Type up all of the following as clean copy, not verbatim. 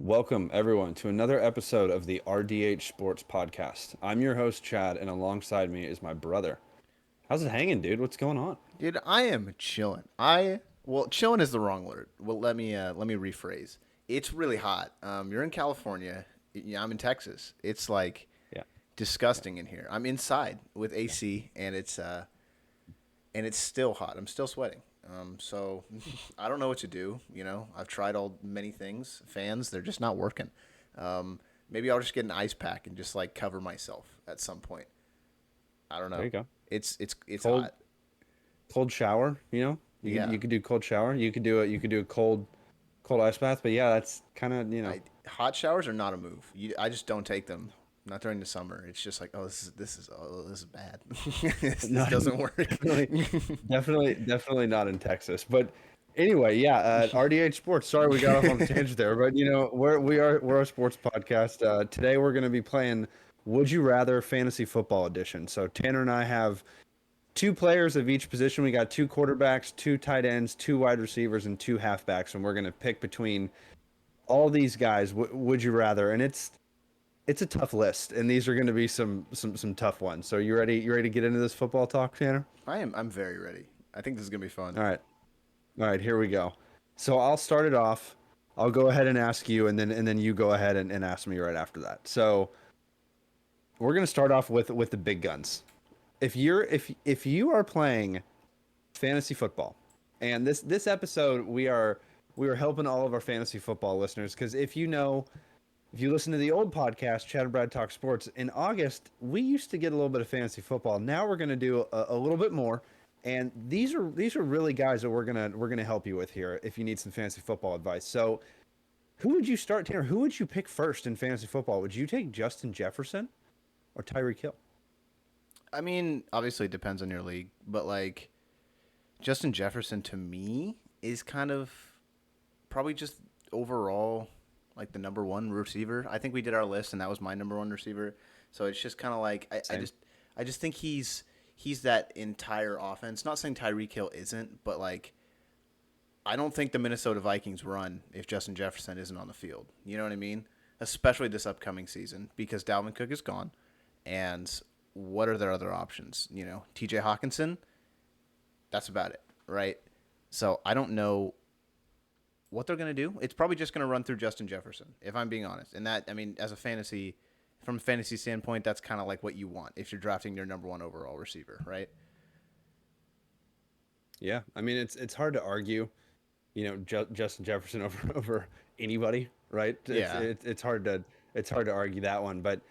Welcome, everyone, to another episode of the RDH Sports Podcast. I'm your host, Chad, and alongside me is my brother. How's it hanging, dude? What's going on? Dude, I am chilling. Chilling is the wrong word. Well, let me rephrase. It's really hot. You're in California. Yeah, I'm in Texas. It's like Yeah, yeah. disgusting in here. I'm inside with AC, and it's still hot. I'm still sweating. So I don't know what to do. I've tried all many things. Fans, they're just not working. Maybe I'll just get an ice pack and just like cover myself at some point. I don't There know. you go. It's Cold, hot. cold shower. You could Yeah. you could do cold shower. You could do a cold ice bath. But yeah, that's kind of Hot showers are not a move. I just don't take them. Not during the summer. It's just like, oh, this is bad. this not doesn't work. definitely not in Texas. But anyway, yeah, RDH Sports. Sorry, we got off on a tangent there, but we're a sports podcast. Today we're going to be playing Would You Rather Fantasy Football Edition. So Tanner and I have two players of each position. We got two quarterbacks, two tight ends, two wide receivers, and two halfbacks, and we're going to pick between all these guys. Would you rather? And it's a tough list, and these are going to be some tough ones. So you ready? You ready to get into this football talk, Tanner? I'm very ready. I think this is gonna be fun. All right. All right, here we go. So I'll start it off. I'll go ahead and ask you, and then you go ahead and ask me right after that. So we're gonna start off with the big guns. If you are playing fantasy football, and this episode we are helping all of our fantasy football listeners because if you listen to the old podcast, Chad and Brad Talk Sports, in August, we used to get a little bit of fantasy football. Now we're going to do a little bit more. And these are really guys that we're gonna help you with here if you need some fantasy football advice. So who would you start, Tanner? Who would you pick first in fantasy football? Would you take Justin Jefferson or Tyreek Hill? I mean, obviously it depends on your league, but like Justin Jefferson to me is kind of probably just overall like the number one receiver. I think we did our list and that was my number one receiver. So it's just kind of like Same. I just think he's that entire offense. Not saying Tyreek Hill isn't, but like I don't think the Minnesota Vikings run if Justin Jefferson isn't on the field. You know what I mean? Especially this upcoming season because Dalvin Cook is gone, and what are their other options? T.J. Hawkinson. That's about it, right? So I don't know what they're gonna do. It's probably just gonna run through Justin Jefferson, if I'm being honest. And that, I mean, from a fantasy standpoint, that's kind of like what you want if you're drafting your number one overall receiver, right? Yeah, I mean it's hard to argue, Justin Jefferson over anybody, right? Yeah, It's hard to argue that one, but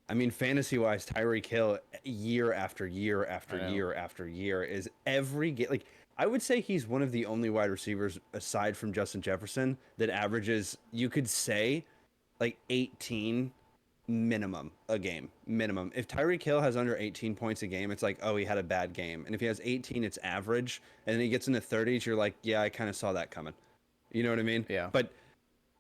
I mean, fantasy wise, Tyreek Hill year after year after I know. year after year is every game. Like I would say he's one of the only wide receivers aside from Justin Jefferson that averages, you could say, like 18 minimum a game. Minimum. If Tyreek Hill has under 18 points a game, it's like, oh, he had a bad game. And if he has 18, it's average. And then he gets in the 30s, you're like, yeah, I kind of saw that coming. You know what I mean? Yeah, But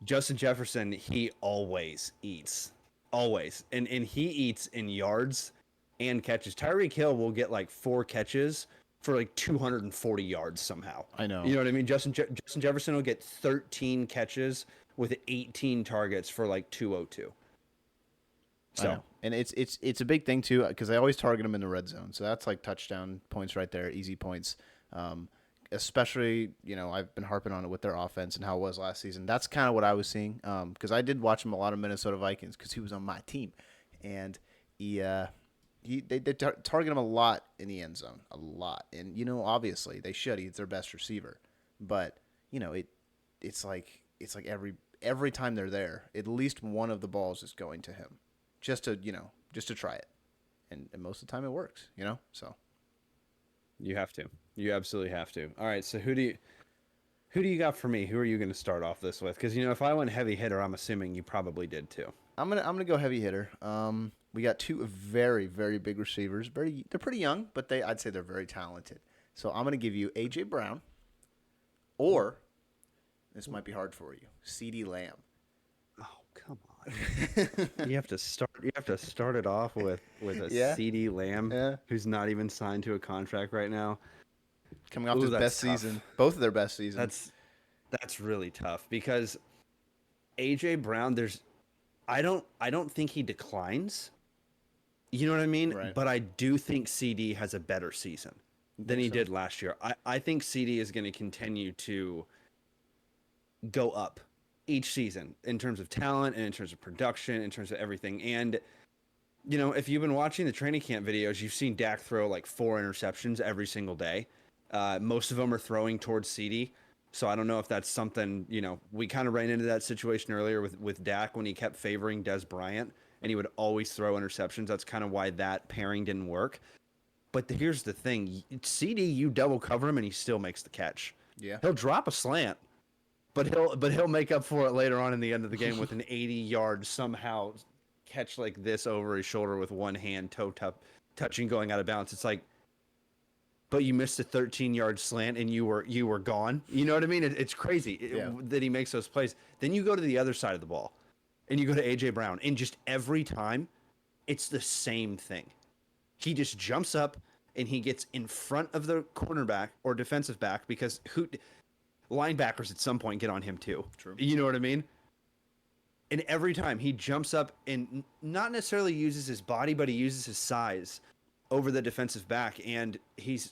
Justin Jefferson, he always eats. Always. And he eats in yards and catches. Tyreek Hill will get like four catches for like 240 yards somehow. I know. You know what I mean? Justin Jefferson will get 13 catches with 18 targets for like 202. I So, know, and it's a big thing too because I always target them in the red zone. So that's like touchdown points right there, easy points. Um, Especially, I've been harping on it with their offense and how it was last season. That's kind of what I was seeing because I did watch him a lot of Minnesota Vikings because he was on my team, and they target him a lot in the end zone, a lot. And obviously they should. He's their best receiver, but it's like every time they're there, at least one of the balls is going to him, just to try it, and most of the time it works. So you have to. You absolutely have to. All right, so who do you got for me? Who are you going to start off this with? Because if I went heavy hitter, I'm assuming you probably did too. I'm gonna go heavy hitter. We got two very very big receivers. They're pretty young, but I'd say they're very talented. So I'm gonna give you AJ Brown, or this might be hard for you, CeeDee Lamb. Oh, come on. You have to start it off with a Yeah, CD Lamb yeah. who's not even signed to a contract right now. Coming off Ooh, his that's best tough. season, both of their best seasons. That's that's really tough because AJ Brown, I don't think he declines. You know what I mean? Right. But I do think CD has a better season You than think he so? did last year. I think CD is going to continue to go up each season in terms of talent and in terms of production, in terms of everything. And if you've been watching the training camp videos, you've seen Dak throw like 4 interceptions every single day. Most of them are throwing towards CD. So I don't know if that's something, we kind of ran into that situation earlier with Dak when he kept favoring Des Bryant and he would always throw interceptions. That's kind of why that pairing didn't work. But here's the thing, CD, you double cover him and he still makes the catch. Yeah. He'll drop a slant, but he'll make up for it later on in the end of the game with an 80-yard somehow catch like this over his shoulder with one hand, touching, going out of bounds. It's like, but you missed a 13-yard slant and you were gone. You know what I mean? It's crazy Yeah. that he makes those plays. Then you go to the other side of the ball, and you go to AJ Brown, and just every time, it's the same thing. He just jumps up and he gets in front of the cornerback or defensive back because linebackers at some point get on him too. True. You know what I mean? And every time he jumps up and not necessarily uses his body, but he uses his size over the defensive back, and he's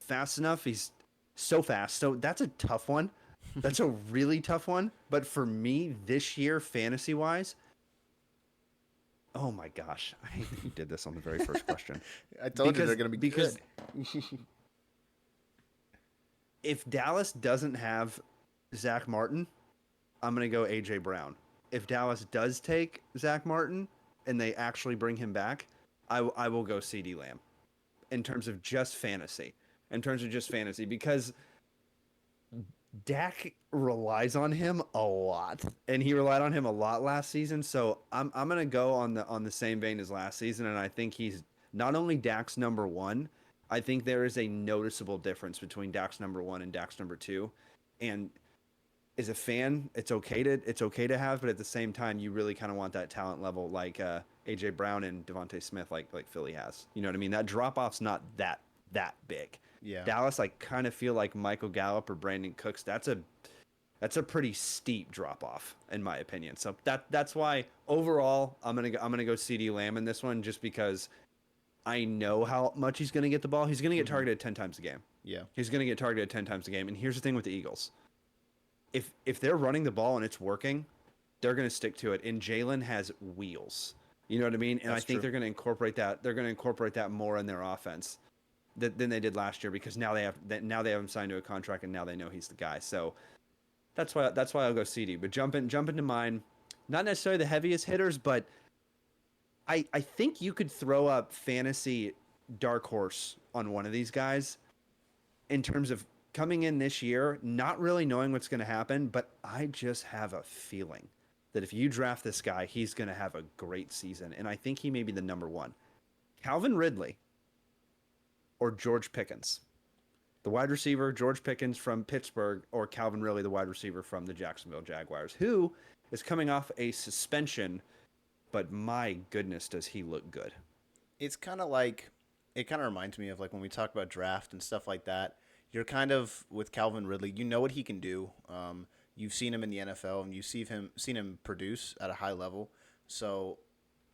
fast enough. He's so fast. So that's a tough one. That's a really tough one. But for me this year, fantasy wise, oh my gosh, I hate that you did this on the very first question. I told you they're going to be because good. if Dallas doesn't have Zach Martin, I'm going to go AJ Brown. If Dallas does take Zach Martin and they actually bring him back, I will go CD Lamb in terms of just fantasy. Because Dak relies on him a lot, and he relied on him a lot last season. So I'm gonna go on the same vein as last season, and I think he's not only Dak's number one. I think there is a noticeable difference between Dak's number one and Dak's number two, and as a fan, it's okay to have, but at the same time, you really kind of want that talent level like AJ Brown and Devontae Smith, like Philly has. You know what I mean? That drop off's not that big. Yeah. Dallas, I kind of feel like Michael Gallup or Brandon Cooks. That's a pretty steep drop off in my opinion. So that's why overall I'm gonna go CD Lamb in this one just because I know how much he's gonna get the ball. He's gonna get targeted 10 times a game. Yeah. He's gonna get targeted 10 times a game. And here's the thing with the Eagles. If they're running the ball and it's working, they're going to stick to it. And Jalen has wheels. You know what I mean? And That's I think true. they're going to incorporate that. They're going to incorporate that more in their offense than they did last year because now they have him signed to a contract and now they know he's the guy. So that's why I'll go CD. But jump into mine. Not necessarily the heaviest hitters, but I think you could throw up fantasy dark horse on one of these guys in terms of coming in this year, not really knowing what's going to happen, but I just have a feeling that if you draft this guy, he's going to have a great season. And I think he may be the number one. Calvin Ridley or George Pickens. The wide receiver, George Pickens from Pittsburgh, or Calvin Ridley, the wide receiver from the Jacksonville Jaguars, who is coming off a suspension, but my goodness, does he look good. It's kind of like, it kind of reminds me of like when we talk about draft and stuff like that. You're kind of with Calvin Ridley. You know what he can do. You've seen him in the NFL, and you've seen him produce at a high level. So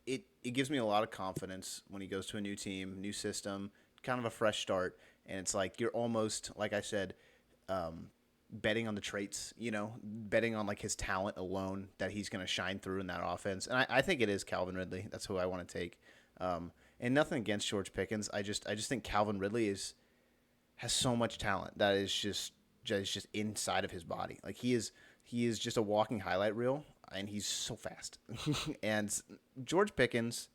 it gives me a lot of confidence when he goes to a new team, new system, kind of a fresh start. And it's like you're almost, like I said, betting on the traits. Betting on like his talent alone that he's going to shine through in that offense. And I think it is Calvin Ridley. That's who I want to take. And nothing against George Pickens. I just think Calvin Ridley has so much talent that is just inside of his body. Like he is just a walking highlight reel, and he's so fast. And George Pickens,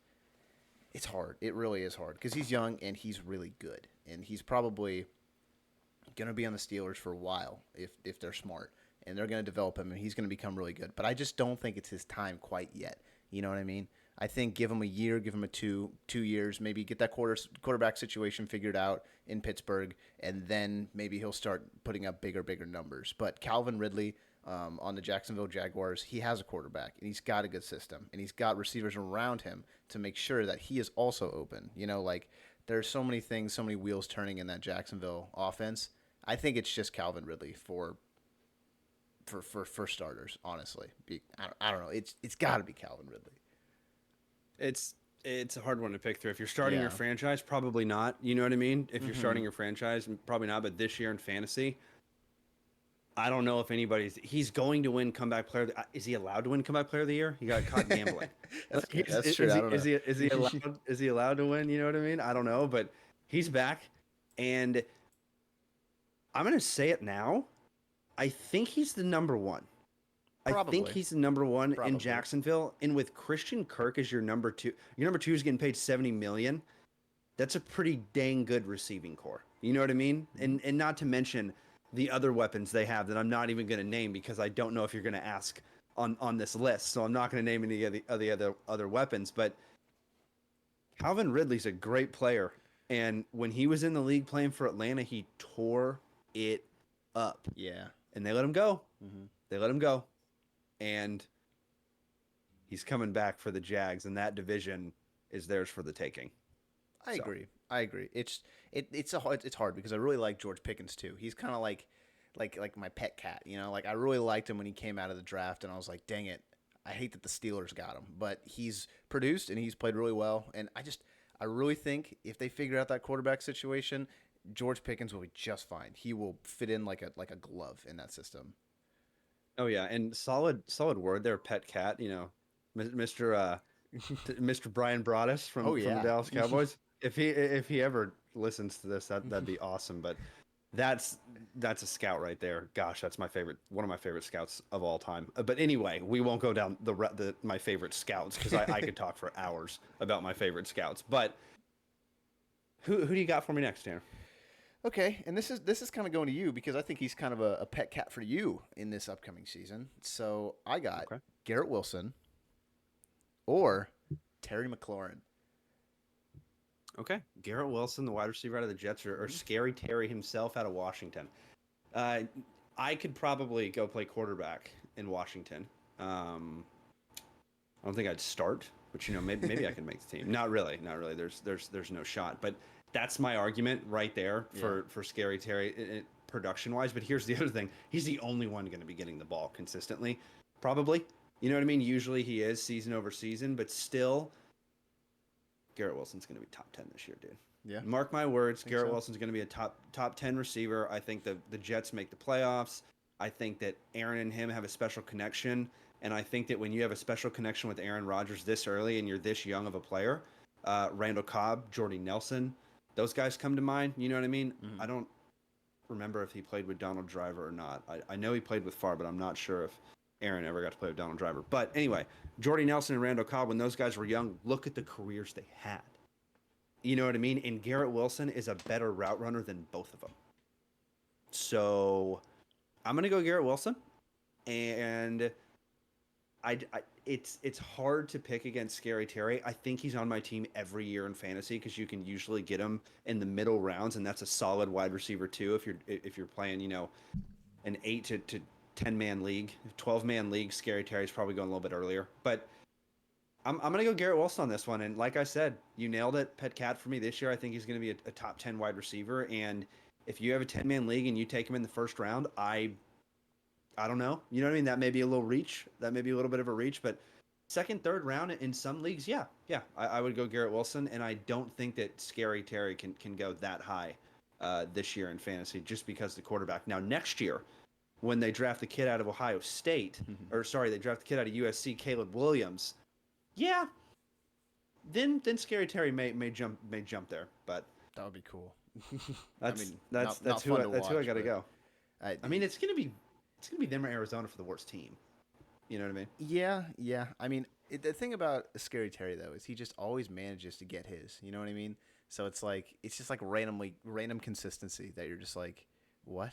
it's hard. It really is hard because he's young and he's really good, and he's probably gonna be on the Steelers for a while if they're smart, and they're gonna develop him, and he's gonna become really good. But I just don't think it's his time quite yet. You know what I mean? I think give him a year, give him 2 years, maybe get that quarterback situation figured out in Pittsburgh, and then maybe he'll start putting up bigger numbers. But Calvin Ridley on the Jacksonville Jaguars, he has a quarterback, and he's got a good system, and he's got receivers around him to make sure that he is also open. Like there's so many things, so many wheels turning in that Jacksonville offense. I think it's just Calvin Ridley for for starters. Honestly, I don't know. It's got to be Calvin Ridley. It's it's a hard one to pick through. If you're starting your Yeah. franchise, probably not. You know what I mean? If you're Mm-hmm. starting your franchise, probably not. But this year in fantasy, I don't know if anybody's. He's going to win comeback player. Is he allowed to win comeback player of the year? He got caught gambling. That's good. That's true. Is I he don't is know. he is he allowed is he allowed to win? You know what I mean? I don't know, but he's back, and I'm gonna say it now. I think he's the number one. I think Probably. he's the number one in Probably. Jacksonville, and with Christian Kirk as your number two, your number two is getting paid 70 million. That's a pretty dang good receiving core. You know what I mean? And not to mention the other weapons they have that I'm not even going to name because I don't know if you're going to ask on this list. So I'm not going to name any of the other weapons. But Calvin Ridley's a great player, and when he was in the league playing for Atlanta, he tore it up, Yeah. and they let him go. Hmm. They let him go, and he's coming back for the Jags, and that division is theirs for the taking. I So. agree. I agree. It's hard because I really like George Pickens too. He's kind of like my pet cat. You know, like I really liked him when he came out of the draft, and I was like, dang it, I hate that the Steelers got him. But he's produced and he's played really well, and I really think if they figure out that quarterback situation, George Pickens will be just fine. He will fit in like a glove in that system. Oh yeah, and solid word there, pet cat. You know, Mr. Mr. Brian Broaddus Oh from the yeah. Dallas Cowboys. If he ever listens to this, that'd be awesome. But that's that's a scout right there. Gosh, that's my favorite, one of my favorite scouts of all time. But anyway, we won't go down the my favorite scouts because I could talk for hours about my favorite scouts. But who do you got for me next, Tanner? Okay, and this is kind of going to you because I think he's kind of a pet cat for you in this upcoming season. So I got Okay. Garrett Wilson or Terry McLaurin. Okay. Garrett Wilson, the wide receiver out of the Jets, or Scary Terry himself out of Washington. Uh, I could probably go play quarterback in Washington. I don't think I'd start, but maybe I can make the team. Not really, not really. There's no shot. But that's my argument right there Yeah. for Scary Terry production wise. But here's the other thing: he's the only one going to be getting the ball consistently, probably. You know what I mean? Usually he is season over season, but still, Garrett Wilson's going to be top 10 this year, dude. Yeah, Mark my words, think Garrett so. Wilson's going to be a top 10 receiver. I think the Jets make the playoffs. I think that Aaron and him have a special connection, and I think that when you have a special connection with Aaron Rodgers this early and you're this young of a player, Randall Cobb, Jordy Nelson, those guys come to mind. You know what I mean? Hmm. I don't remember if he played with Donald Driver or not. I know he played with Favre, but I'm not sure if Aaron ever got to play with Donald Driver. But anyway, Jordy Nelson and Randall Cobb, when those guys were young, look at the careers they had. You know what I mean? And Garrett Wilson is a better route runner than both of them. So I'm gonna go Garrett Wilson, and it's hard to pick against Scary Terry. I think he's on my team every year in fantasy because you can usually get him in the middle rounds, and that's a solid wide receiver too. If you're playing, an 8 to 10 man league, 12 man league, Scary Terry's probably going a little bit earlier, but. I'm gonna go Garrett Wilson on this one, and like I said, you nailed it. Pet cat for me this year. I think he's gonna be a top 10 wide receiver, and if you have a 10 man league and you take him in the first round, I don't know. You know what I mean? That may be a little reach. That may be a little bit of a reach, but second, third round in some leagues, yeah, I would go Garrett Wilson, and I don't think that Scary Terry can go that high this year in fantasy just because the quarterback. Now next year, when they draft the kid out of Ohio State, or sorry, they draft the kid out of USC, Caleb Williams. Yeah, then Scary Terry may jump there, but That would be cool. I that's mean, that's not that's who fun to that's who I watch, got to but go. I, I mean, it's gonna be them or Arizona for the worst team. You know what I mean? yeah, yeah. I mean, the thing about Scary Terry though is he just always manages to get his. You know what I mean? So it's just like random consistency that you're just like, what?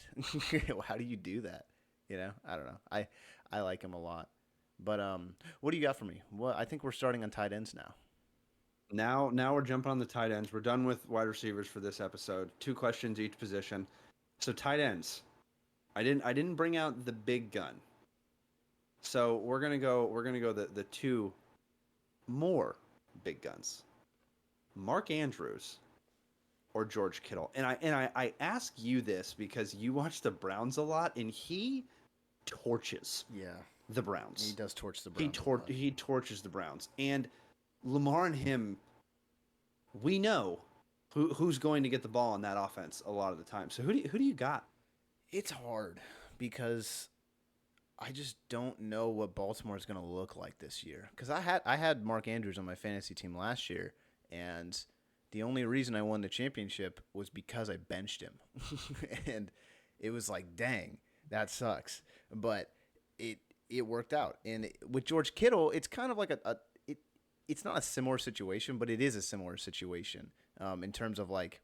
How do you do that? You know, I don't know. I like him a lot. But what do you got for me? Well, I think we're starting on tight ends now. Now we're jumping on the tight ends. We're done with wide receivers for this episode. 2 questions each position. So tight ends. I didn't bring out the big gun. So we're gonna go the two more big guns. Mark Andrews or George Kittle. And I ask you this because you watch the Browns a lot, and he torches Yeah, the he Browns. does torch the Browns. A lot. He torches the Browns. And Lamar and him, we know who's going to get the ball in that offense a lot of the time. So who do you got? It's hard because I just don't know what Baltimore is going to look like this year. Because I had Mark Andrews on my fantasy team last year, and the only reason I won the championship was because I benched him, and it was like, dang, that sucks. But it worked out, and with George Kittle, it's kind of like it's not a similar situation, but it is a similar situation in terms of like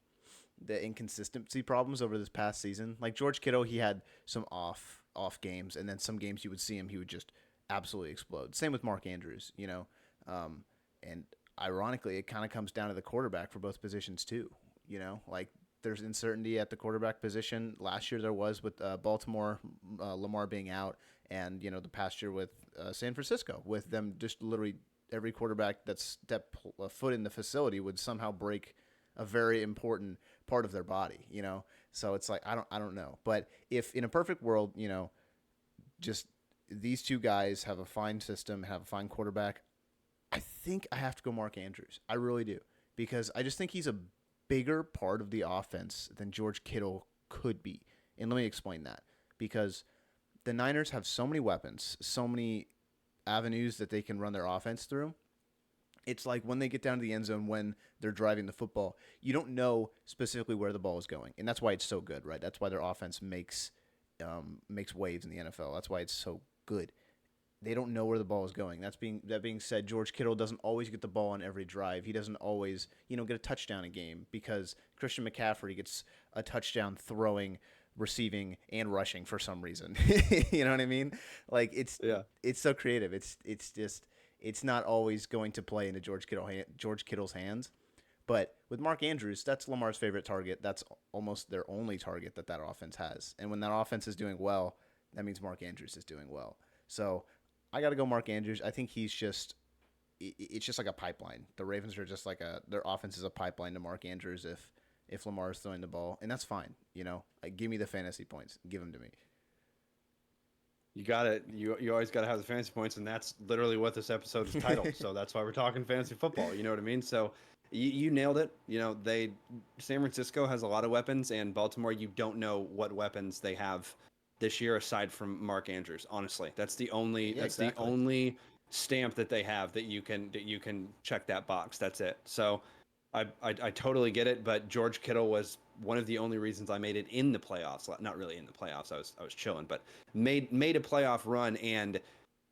the inconsistency problems over this past season. Like George Kittle, he had some off games, and then some games you would see him, he would just absolutely explode. Same with Mark Andrews, and ironically, it kind of comes down to the quarterback for both positions too. Like there's uncertainty at the quarterback position. Last year there was with Baltimore, Lamar being out, and the past year with San Francisco, with them just literally every quarterback that stepped a foot in the facility would somehow break a very important part of their body. So it's like I don't know. But if in a perfect world, just these two guys have a fine system, have a fine quarterback, I think I have to go Mark Andrews. I really do, because I just think he's a bigger part of the offense than George Kittle could be. And let me explain that. Because the Niners have so many weapons, so many avenues that they can run their offense through. It's like when they get down to the end zone, when they're driving the football, you don't know specifically where the ball is going, and that's why it's so good, right? That's why their offense makes waves in the NFL. That's why it's so good. They don't know where the ball is going. That being said, George Kittle doesn't always get the ball on every drive. He doesn't always get a touchdown a game, because Christian McCaffrey gets a touchdown throwing, receiving, and rushing for some reason. You know what I mean? Like it's so creative. It's just it's not always going to play into George Kittle's hands. But with Mark Andrews, that's Lamar's favorite target. That's almost their only target that offense has. And when that offense is doing well, that means Mark Andrews is doing well. So I got to go Mark Andrews. I think it's just like a pipeline. The Ravens are just like their offense is a pipeline to Mark Andrews if Lamar is throwing the ball, and that's fine. Like, give me the fantasy points, give them to me. You got it. You always got to have the fantasy points, and that's literally what this episode is titled. So that's why we're talking fantasy football. You know what I mean? So you nailed it. San Francisco has a lot of weapons, and Baltimore, you don't know what weapons they have this year aside from Mark Andrews. Honestly, that's the only the only stamp that they have that you can check that box. That's it. So I totally get it, but George Kittle was one of the only reasons I made it in the playoffs. Not really in the playoffs. I was chilling, but made a playoff run, and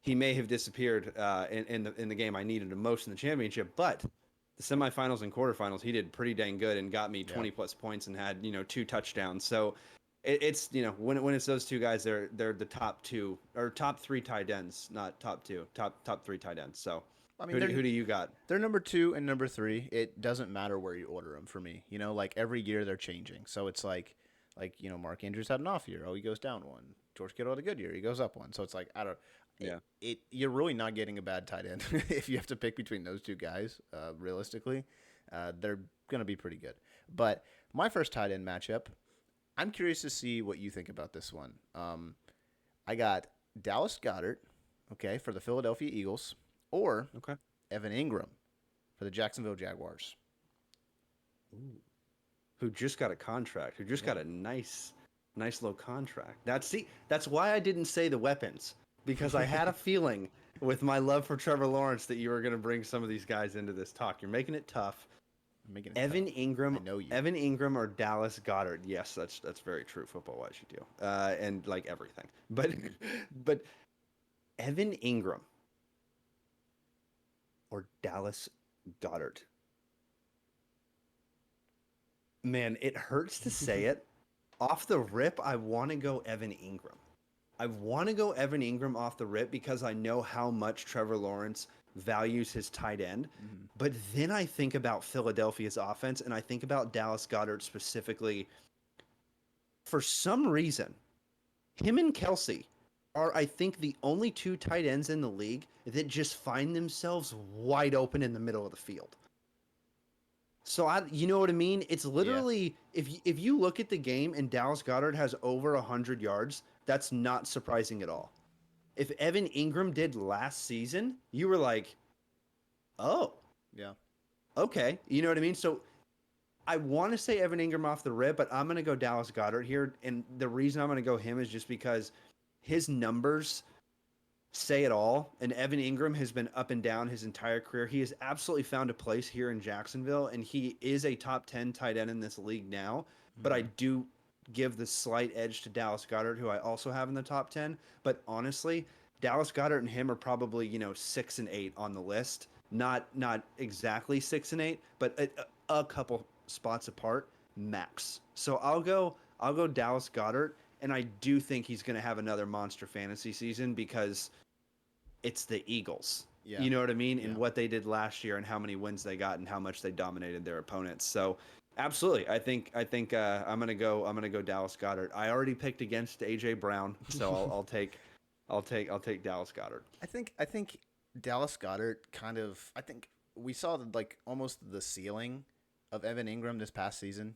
he may have disappeared in the game I needed him most in the championship. But the semifinals and quarterfinals, he did pretty dang good and got me 20 plus points and had 2 touchdowns. So it's when it's those two guys, they're the top 2 or top 3 tight ends, not top 2, top 3 tight ends. So. I mean, who do you got? They're number 2 and number 3. It doesn't matter where you order them for me. Like every year they're changing. So it's like Mark Andrews had an off year. Oh, he goes down 1. George Kittle had a good year. He goes up 1. So it's like, I don't. Yeah. You're really not getting a bad tight end if you have to pick between those two guys. Realistically, they're gonna be pretty good. But my first tight end matchup, I'm curious to see what you think about this one. I got Dallas Goedert, okay, for the Philadelphia Eagles. Or Evan Ingram for the Jacksonville Jaguars. Ooh. Who just got a contract, who just got a nice low contract. That's why I didn't say the weapons, because I had a feeling with my love for Trevor Lawrence that you were going to bring some of these guys into this talk. You're making it tough. Evan Ingram, I know you. Evan Ingram or Dallas Goedert. Yes, that's very true football-wise, you do. And like everything. But Evan Ingram or Dallas Goedert. Man, it hurts to say it. Off the rip, I want to go Evan Ingram. I want to go Evan Ingram off the rip because I know how much Trevor Lawrence values his tight end. Mm-hmm. But then I think about Philadelphia's offense, and I think about Dallas Goedert specifically. For some reason, him and Kelsey are, I think, the only 2 tight ends in the league that just find themselves wide open in the middle of the field. So you know what I mean? It's literally if you look at the game and Dallas Goedert has over 100 yards, that's not surprising at all. If Evan Ingram did last season, you were like, oh, Yeah. okay. You know what I mean? So I want to say Evan Ingram off the rip, but I'm going to go Dallas Goddard here. And the reason I'm going to go him is just because his numbers say it all. And Evan Ingram has been up and down his entire career. He has absolutely found a place here in Jacksonville, and he is a top 10 tight end in this league now. But I do give the slight edge to Dallas Goddard, who I also have in the top 10. But honestly, Dallas Goddard and him are probably, 6 and 8 on the list. Not exactly 6 and 8, but a couple spots apart max. So I'll go Dallas Goddard, and I do think he's going to have another monster fantasy season because it's the Eagles. Yeah. You know what I mean? And Yeah. what they did last year and how many wins they got and how much they dominated their opponents. So absolutely. I think I'm gonna go Dallas Goddard. I already picked against AJ Brown, so I'll take Dallas Goddard. I think Dallas Goddard kind of. I think we saw like almost the ceiling of Evan Ingram this past season,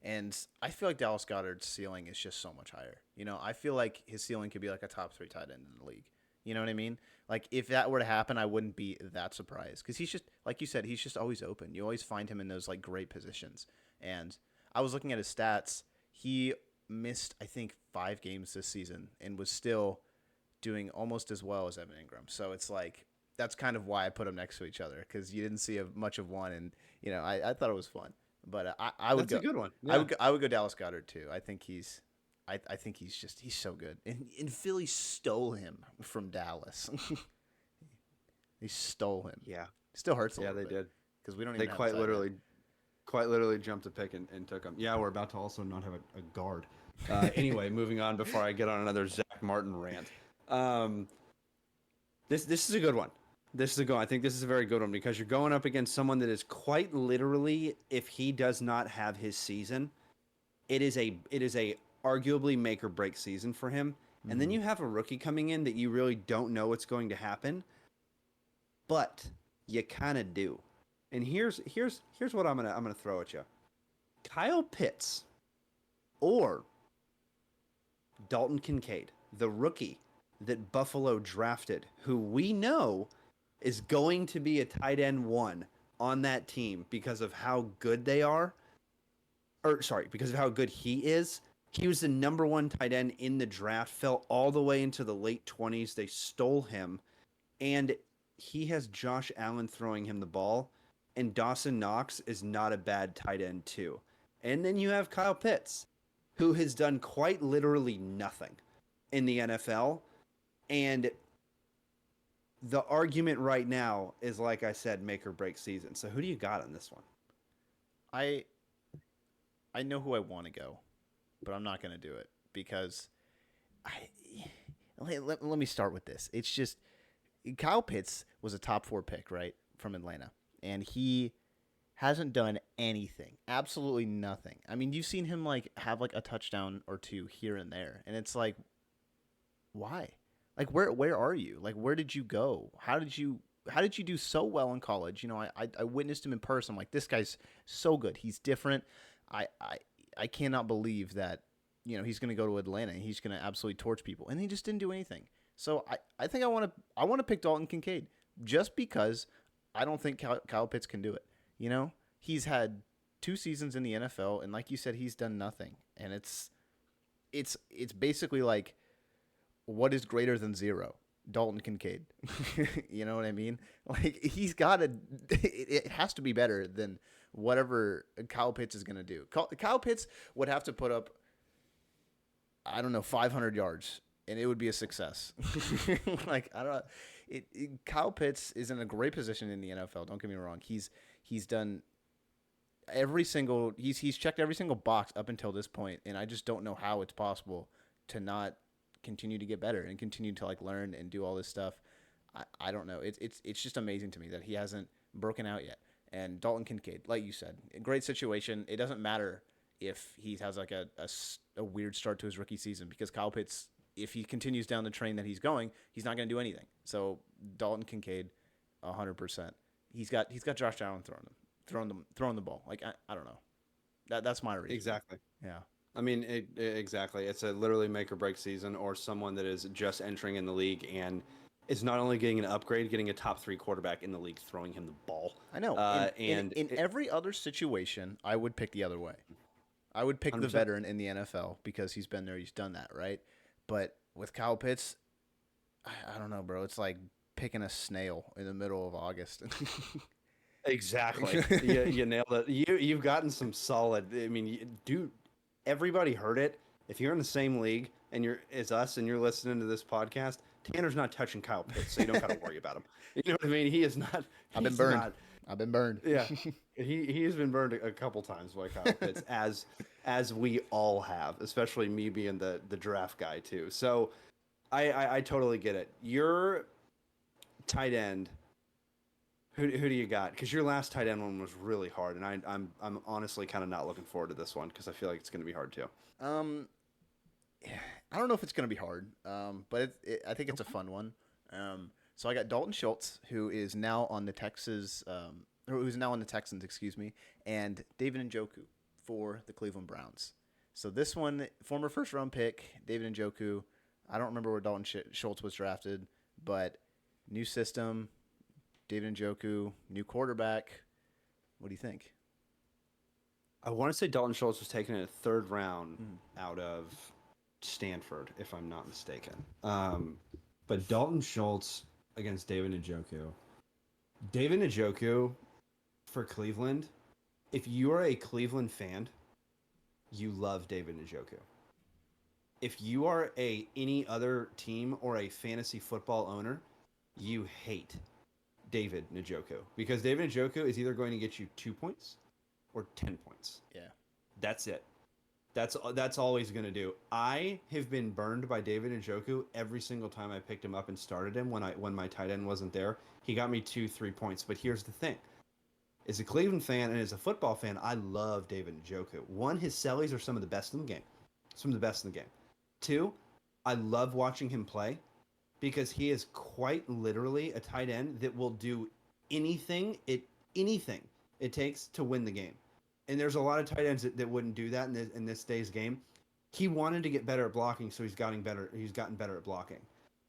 and I feel like Dallas Goddard's ceiling is just so much higher. I feel like his ceiling could be like a top 3 tight end in the league. You know what I mean? Like if that were to happen, I wouldn't be that surprised because he's just like you said, he's just always open. You always find him in those like great positions. And I was looking at his stats. He missed I think 5 games this season and was still doing almost as well as Evan Ingram. So it's like that's kind of why I put them next to each other because you didn't see much of one, and I thought it was fun. But I would That's go. a good one. I Yeah. would go Dallas Goddard too. I think he's so good, and Philly stole him from Dallas. They stole him. Yeah. Still hurts a Yeah, little they bit did. because we don't They even have a quite literally jumped a pick and took him. Yeah, we're about to also not have a guard. Anyway, moving on before I get on another Zach Martin rant. This is a good one. This is a good one. I think this is a very good one because you're going up against someone that is quite literally, if he does not have his season, it is a arguably make or break season for him. And then you have a rookie coming in that you really don't know what's going to happen, but you kind of do. And here's what I'm gonna throw at you: Kyle Pitts or Dalton Kincaid, the rookie that Buffalo drafted, who we know is going to be a tight end 1 on that team because of how good they are. Or sorry, because of how good he is. He was the number 1 tight end in the draft, fell all the way into the late 20s. They stole him, and he has Josh Allen throwing him the ball, and Dawson Knox is not a bad tight end too. And then you have Kyle Pitts, who has done quite literally nothing in the NFL, and the argument right now is, like I said, make or break season. So who do you got on this one? I know who I want to go, but I'm not going to do it because let me start with this. It's just Kyle Pitts was a top 4 pick, right, from Atlanta, and he hasn't done anything, absolutely nothing. I mean, you've seen him like have like a touchdown or 2 here and there, and it's like, why? Like where are you? Like where did you go? How did you do so well in college? I witnessed him in person. I'm like, this guy's so good. He's different. I cannot believe that he's going to go to Atlanta and he's going to absolutely torch people, and he just didn't do anything. So I think I want to pick Dalton Kincaid just because I don't think Kyle Pitts can do it. He's had 2 seasons in the NFL, and like you said, he's done nothing, and it's basically like, what is greater than 0? Dalton Kincaid. You know what I mean? Like he's got to. It has to be better than whatever Kyle Pitts is going to do. Kyle Pitts would have to put up, I don't know, 500 yards, and it would be a success. Like I don't know. Kyle Pitts is in a great position in the NFL. Don't get me wrong. He's done he's checked every single box up until this point, and I just don't know how it's possible to not continue to get better and continue to like learn and do all this stuff. I don't know. It's just amazing to me that he hasn't broken out yet. And Dalton Kincaid, like you said, a great situation. It doesn't matter if he has like a weird start to his rookie season because Kyle Pitts, if he continues down the train that he's going, he's not going to do anything. So Dalton Kincaid, 100%. He's got Josh Allen throwing the ball. Like I don't know. That's my reason. Exactly. Yeah. I mean, exactly. It's a literally make or break season, or someone that is just entering in the league and is not only getting an upgrade, getting a top three quarterback in the league, throwing him the ball. I know. In in And in every other situation, I would pick the other way. I would pick the 100%. veteran in the NFL because he's been there, he's done that, right? But with Kyle Pitts, I don't know, bro. It's like picking a snail in the middle of August. Exactly. You nailed it. You've gotten some solid. I mean, dude, everybody heard it. If you're in the same league and you're as us and you're listening to this podcast, Tanner's not touching Kyle Pitts, so you don't got to worry about him. You know what I mean? He is not. I've been He's burned. not. I've been burned. Yeah, he has been burned a couple times by Kyle Pitts, as we all have, especially me being the draft guy too. So I totally get it. Your tight end. Who do you got? Because your last tight end one was really hard, and I'm honestly kind of not looking forward to this one because I feel like it's going to be hard too. Um, I don't know if it's going to be hard, but I think it's a fun one. So I got Dalton Schultz, who is now on the or who's now on the Texans, excuse me, and David Njoku for the Cleveland Browns. So this one, former first round pick, David Njoku. I don't remember where Dalton Schultz was drafted, but new system, David Njoku, new quarterback. What do you think? I want to say Dalton Schultz was taken in a third round out of Stanford, if I'm not mistaken. But Dalton Schultz against David Njoku. David Njoku for Cleveland. If you are a Cleveland fan, you love David Njoku. If you are any other team or a fantasy football owner, you hate David Njoku because David Njoku is either going to get you 2 points or 10 points. Yeah. That's it. That's all he's going to do. I have been burned by David Njoku every single time I picked him up and started him when my tight end wasn't there. He got me 2-3 points. But here's the thing. As a Cleveland fan and as a football fan, I love David Njoku. One, his sellies are some of the best in the game. Some of the best in the game. Two, I love watching him play because he is quite literally a tight end that will do anything it takes to win the game. And there's a lot of tight ends that wouldn't do that in this day's game. He wanted to get better at blocking, so he's gotten better. He's gotten better at blocking.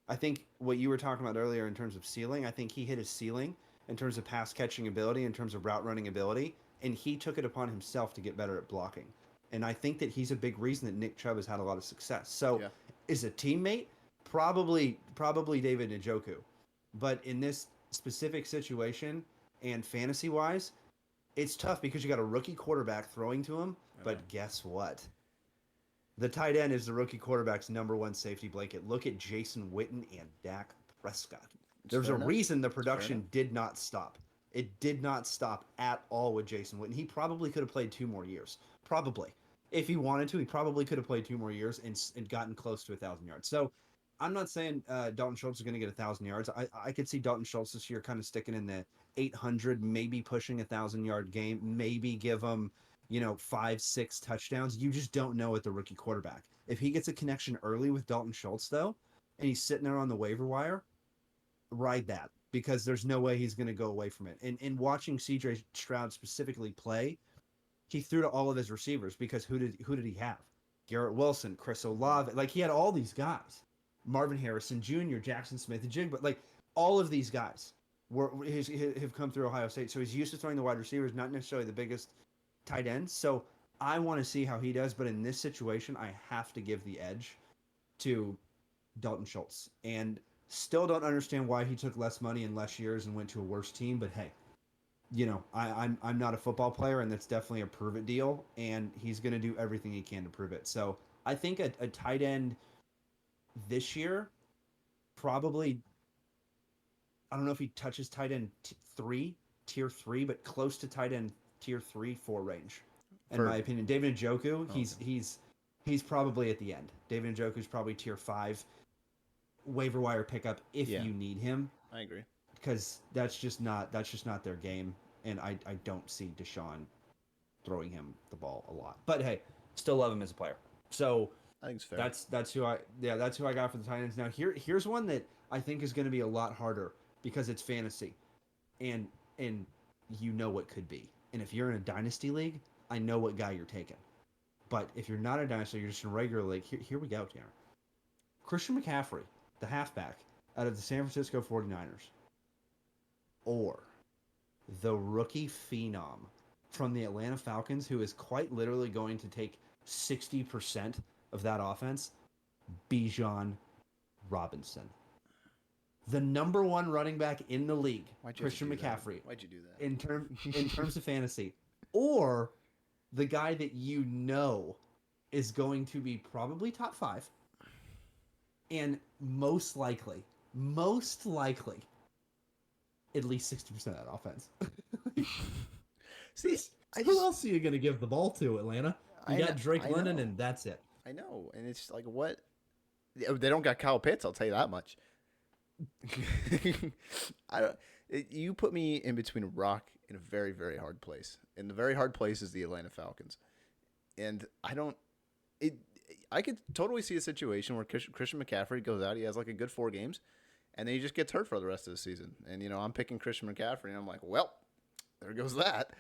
I think what you were talking about earlier in terms of ceiling, I think he hit his ceiling in terms of pass catching ability, in terms of route running ability, and he took it upon himself to get better at blocking. And I think that he's a big reason that Nick Chubb has had a lot of success. So, Yeah. as a teammate, probably David Njoku, but in this specific situation and fantasy wise, it's tough because you got a rookie quarterback throwing to him. But guess what? The tight end is the rookie quarterback's number one safety blanket. Look at Jason Witten and Dak Prescott. There's a reason the production did not stop. It did not stop at all with Jason Witten. He probably could have played 2 more years. Probably. If he wanted to, he probably could have played 2 more years and gotten close to 1,000 yards. So I'm not saying Dalton Schultz is going to get 1,000 yards. I could see Dalton Schultz this year kind of sticking in the 800, maybe pushing 1,000 yard game, maybe give him, 5, 6 touchdowns. You just don't know with the rookie quarterback. If he gets a connection early with Dalton Schultz, though, and he's sitting there on the waiver wire, ride that because there's no way he's going to go away from it. And watching CJ Stroud specifically play, he threw to all of his receivers because who did he have? Garrett Wilson, Chris Olave, like he had all these guys. Marvin Harrison Jr., Jackson Smith, and Jigba, like all of these guys have come through Ohio State. So he's used to throwing the wide receivers, not necessarily the biggest tight ends. So I want to see how he does. But in this situation, I have to give the edge to Dalton Schultz. And still don't understand why he took less money and less years and went to a worse team. But hey, I'm not a football player, and that's definitely a prove it deal. And he's going to do everything he can to prove it. So I think a tight end this year, probably, I don't know if he touches tight end tier three, but close to tight end tier 3-4 range, in my opinion. David Njoku, he's probably at the end. David Njoku's probably tier 5 waiver wire pickup if you need him. I agree. Because that's just not their game, and I don't see Deshaun throwing him the ball a lot. But hey, still love him as a player. So I think it's fair. that's who I got for the tight ends. Now here's one that I think is going to be a lot harder because it's fantasy, and you know what could be. And if you're in a dynasty league, I know what guy you're taking. But if you're not a dynasty, you're just in regular league. Here we go, Tanner. Christian McCaffrey, the halfback out of the San Francisco 49ers, or the rookie phenom from the Atlanta Falcons, who is quite literally going to take 60% of that offense, Bijan Robinson. The number one running back in the league, Christian McCaffrey. Why'd you do that? In terms of fantasy, or the guy that you know is going to be probably top 5, and most likely, at least 60% of that offense. See, who else are you going to give the ball to, Atlanta? You got Drake London, and that's it. I know, and it's like, what? They don't got Kyle Pitts. I'll tell you that much. You put me in between a rock in a very, very hard place, and the very hard place is the Atlanta Falcons, and I could totally see a situation where Christian McCaffrey goes out, he has like a good 4 games, and then he just gets hurt for the rest of the season. And I'm picking Christian McCaffrey, and I'm like, well, there goes that.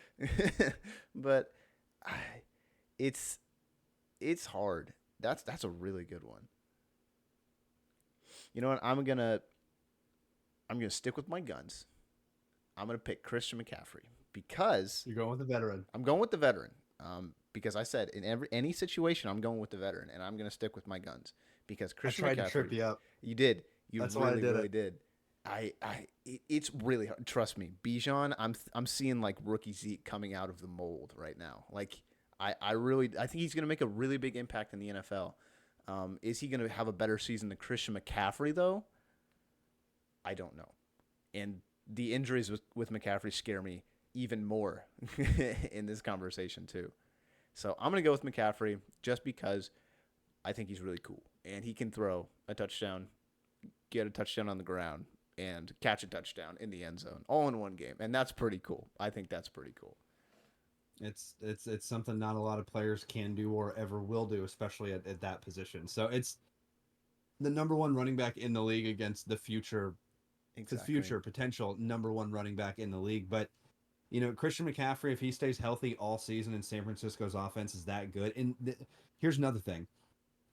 But it's hard. That's a really good one. You know what? I'm gonna stick with my guns. I'm gonna pick Christian McCaffrey because you're going with the veteran. I'm going with the veteran. Because I said in any situation I'm going with the veteran, and I'm gonna stick with my guns because Christian McCaffrey. I tried to trip you up. You did. That's really, why I did really did. It's really hard. Trust me, Bijan. I'm seeing like rookie Zeke coming out of the mold right now. Like I think he's gonna make a really big impact in the NFL. Is he gonna have a better season than Christian McCaffrey though? I don't know. And the injuries with McCaffrey scare me even more in this conversation too. So I'm gonna go with McCaffrey just because I think he's really cool and he can throw a touchdown, get a touchdown on the ground, and catch a touchdown in the end zone all in one game, and that's pretty cool. I think that's pretty cool. It's something not a lot of players can do or ever will do, especially at that position. So it's the number one running back in the league against the future, potential number one running back in the league. But Christian McCaffrey, if he stays healthy all season and San Francisco's offense is that good, and here's another thing.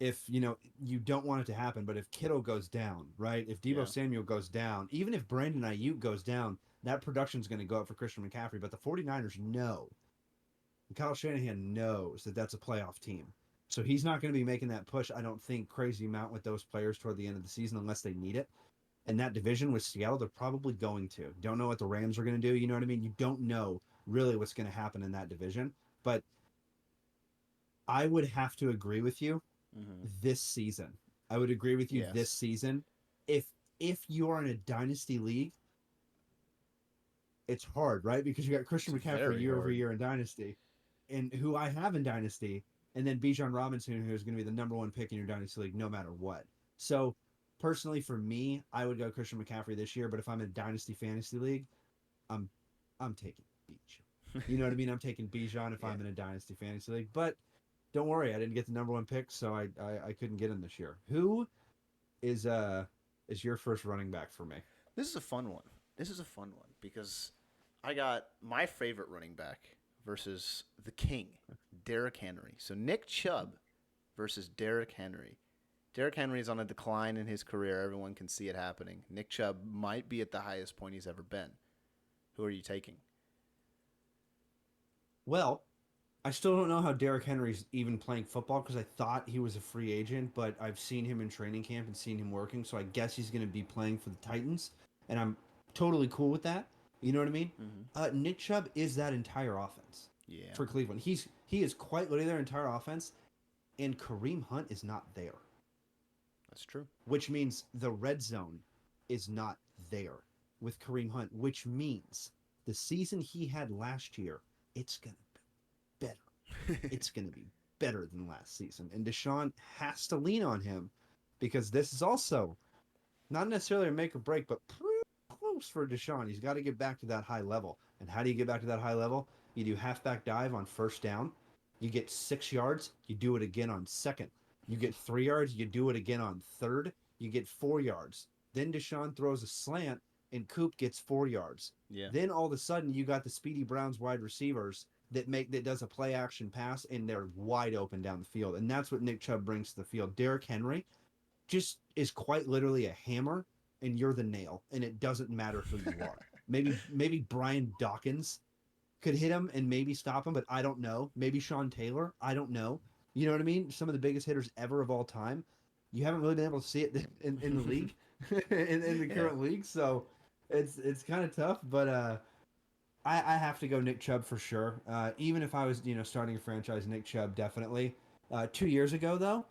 If, you don't want it to happen, but if Kittle goes down, right? If Deebo Samuel goes down, even if Brandon Ayuk goes down, that production's going to go up for Christian McCaffrey. But the 49ers know, and Kyle Shanahan knows that that's a playoff team. So he's not going to be making that push, I don't think, crazy amount with those players toward the end of the season unless they need it. And that division with Seattle, they're probably going to. Don't know what the Rams are going to do. You know what I mean? You don't know really what's going to happen in that division. But I would have to agree with you this season. I would agree with you this season. If you're in a dynasty league, it's hard, right? Because you got Christian McCaffrey year over year in dynasty, and who I have in dynasty, and then Bijan Robinson, who's going to be the number one pick in your dynasty league no matter what. So personally, for me, I would go Christian McCaffrey this year. But if I'm in a dynasty fantasy league, I'm taking Bijan. You know what I mean? I'm taking Bijan if I'm in a dynasty fantasy league. But don't worry, I didn't get the number one pick, so I couldn't get him this year. Who is your first running back for me? This is a fun one. Because I got my favorite running back versus the king, Derrick Henry. So Nick Chubb versus Derrick Henry. Derrick Henry is on a decline in his career. Everyone can see it happening. Nick Chubb might be at the highest point he's ever been. Who are you taking? Well, I still don't know how Derrick Henry's even playing football because I thought he was a free agent, but I've seen him in training camp and seen him working, so I guess he's going to be playing for the Titans, and I'm totally cool with that. You know what I mean? Mm-hmm. Nick Chubb is that entire offense for Cleveland. He is quite literally their entire offense, and Kareem Hunt is not there. That's true. Which means the red zone is not there with Kareem Hunt, which means the season he had last year, it's going to be better. It's going to be better than last season. And Deshaun has to lean on him because this is also not necessarily a make or break, but pretty close for Deshaun. He's got to get back to that high level. And how do you get back to that high level? You do halfback dive on first down. You get 6 yards. You do it again on second. You get 3 yards. You do it again on third. You get 4 yards. Then Deshaun throws a slant and Coop gets 4 yards. Yeah. Then all of a sudden you got the Speedy Browns wide receivers that does a play action pass and they're wide open down the field. And that's what Nick Chubb brings to the field. Derrick Henry just is quite literally a hammer and you're the nail, and it doesn't matter who you are. Maybe Brian Dawkins could hit him and maybe stop him, but I don't know. Maybe Sean Taylor, I don't know. You know what I mean? Some of the biggest hitters ever of all time. You haven't really been able to see it in the league, in the current league. So it's kind of tough, but I have to go Nick Chubb for sure. Even if I was starting a franchise, Nick Chubb definitely. 2 years ago though,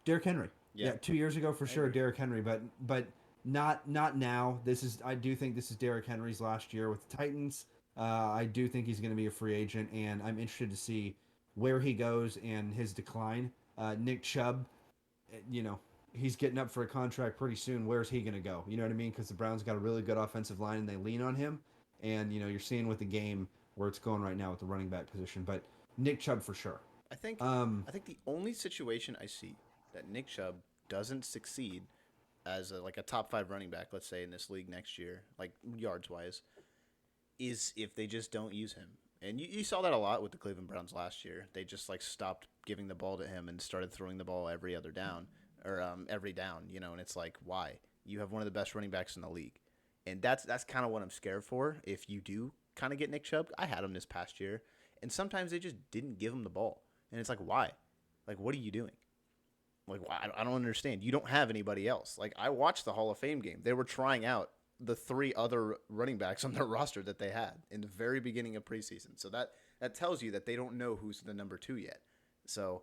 Derrick Henry. Yeah, 2 years ago for sure, Derrick Henry, but not now. I do think this is Derrick Henry's last year with the Titans. I do think he's going to be a free agent, and I'm interested to see where he goes and his decline. Nick Chubb, he's getting up for a contract pretty soon. Where's he going to go? You know what I mean? Because the Browns got a really good offensive line, and they lean on him. And you're seeing with the game where it's going right now with the running back position. But Nick Chubb for sure. I think the only situation I see that Nick Chubb doesn't succeed as like a top 5 running back, let's say in this league next year, like yards wise, is if they just don't use him. And you saw that a lot with the Cleveland Browns last year. They just like stopped giving the ball to him and started throwing the ball every other down or every down, and it's like, why? You have one of the best running backs in the league. And that's kind of what I'm scared for. If you do kind of get Nick Chubb, I had him this past year, and sometimes they just didn't give him the ball, and it's like, why? Like, what are you doing? Like, why? I don't understand. You don't have anybody else. Like, I watched the Hall of Fame game. They were trying out the 3 other running backs on their roster that they had in the very beginning of preseason. So that tells you that they don't know who's the number 2 yet. So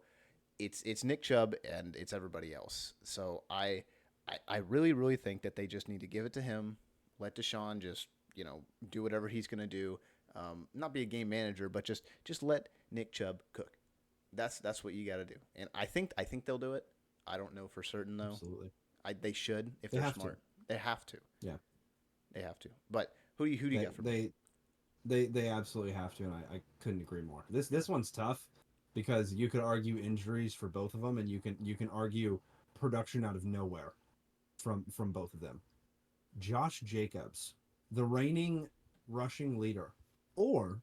it's Nick Chubb and it's everybody else. So I really, really think that they just need to give it to him. Let Deshaun just, do whatever he's going to do. Not be a game manager, but just let Nick Chubb cook. That's what you got to do. And I think they'll do it. I don't know for certain though. Absolutely. They should if they're smart. They have to. Yeah. They have to. But who do you got for me? They absolutely have to, and I couldn't agree more. This one's tough because you could argue injuries for both of them, and you can argue production out of nowhere from both of them. Josh Jacobs, the reigning rushing leader, or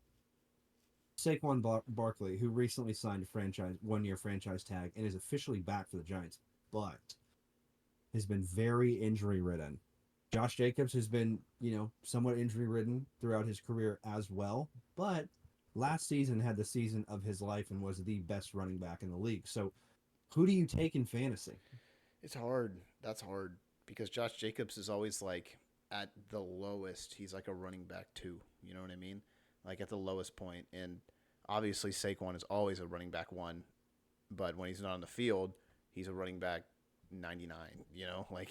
Saquon Barkley, who recently signed a 1-year franchise tag and is officially back for the Giants, but has been very injury ridden. Josh Jacobs has been, somewhat injury ridden throughout his career as well, but last season had the season of his life and was the best running back in the league. So who do you take in fantasy? It's hard. That's hard because Josh Jacobs is always like at the lowest. He's like a running back 2. You know what I mean? Like at the lowest point. And obviously Saquon is always a running back 1, but when he's not on the field, he's a running back 99, like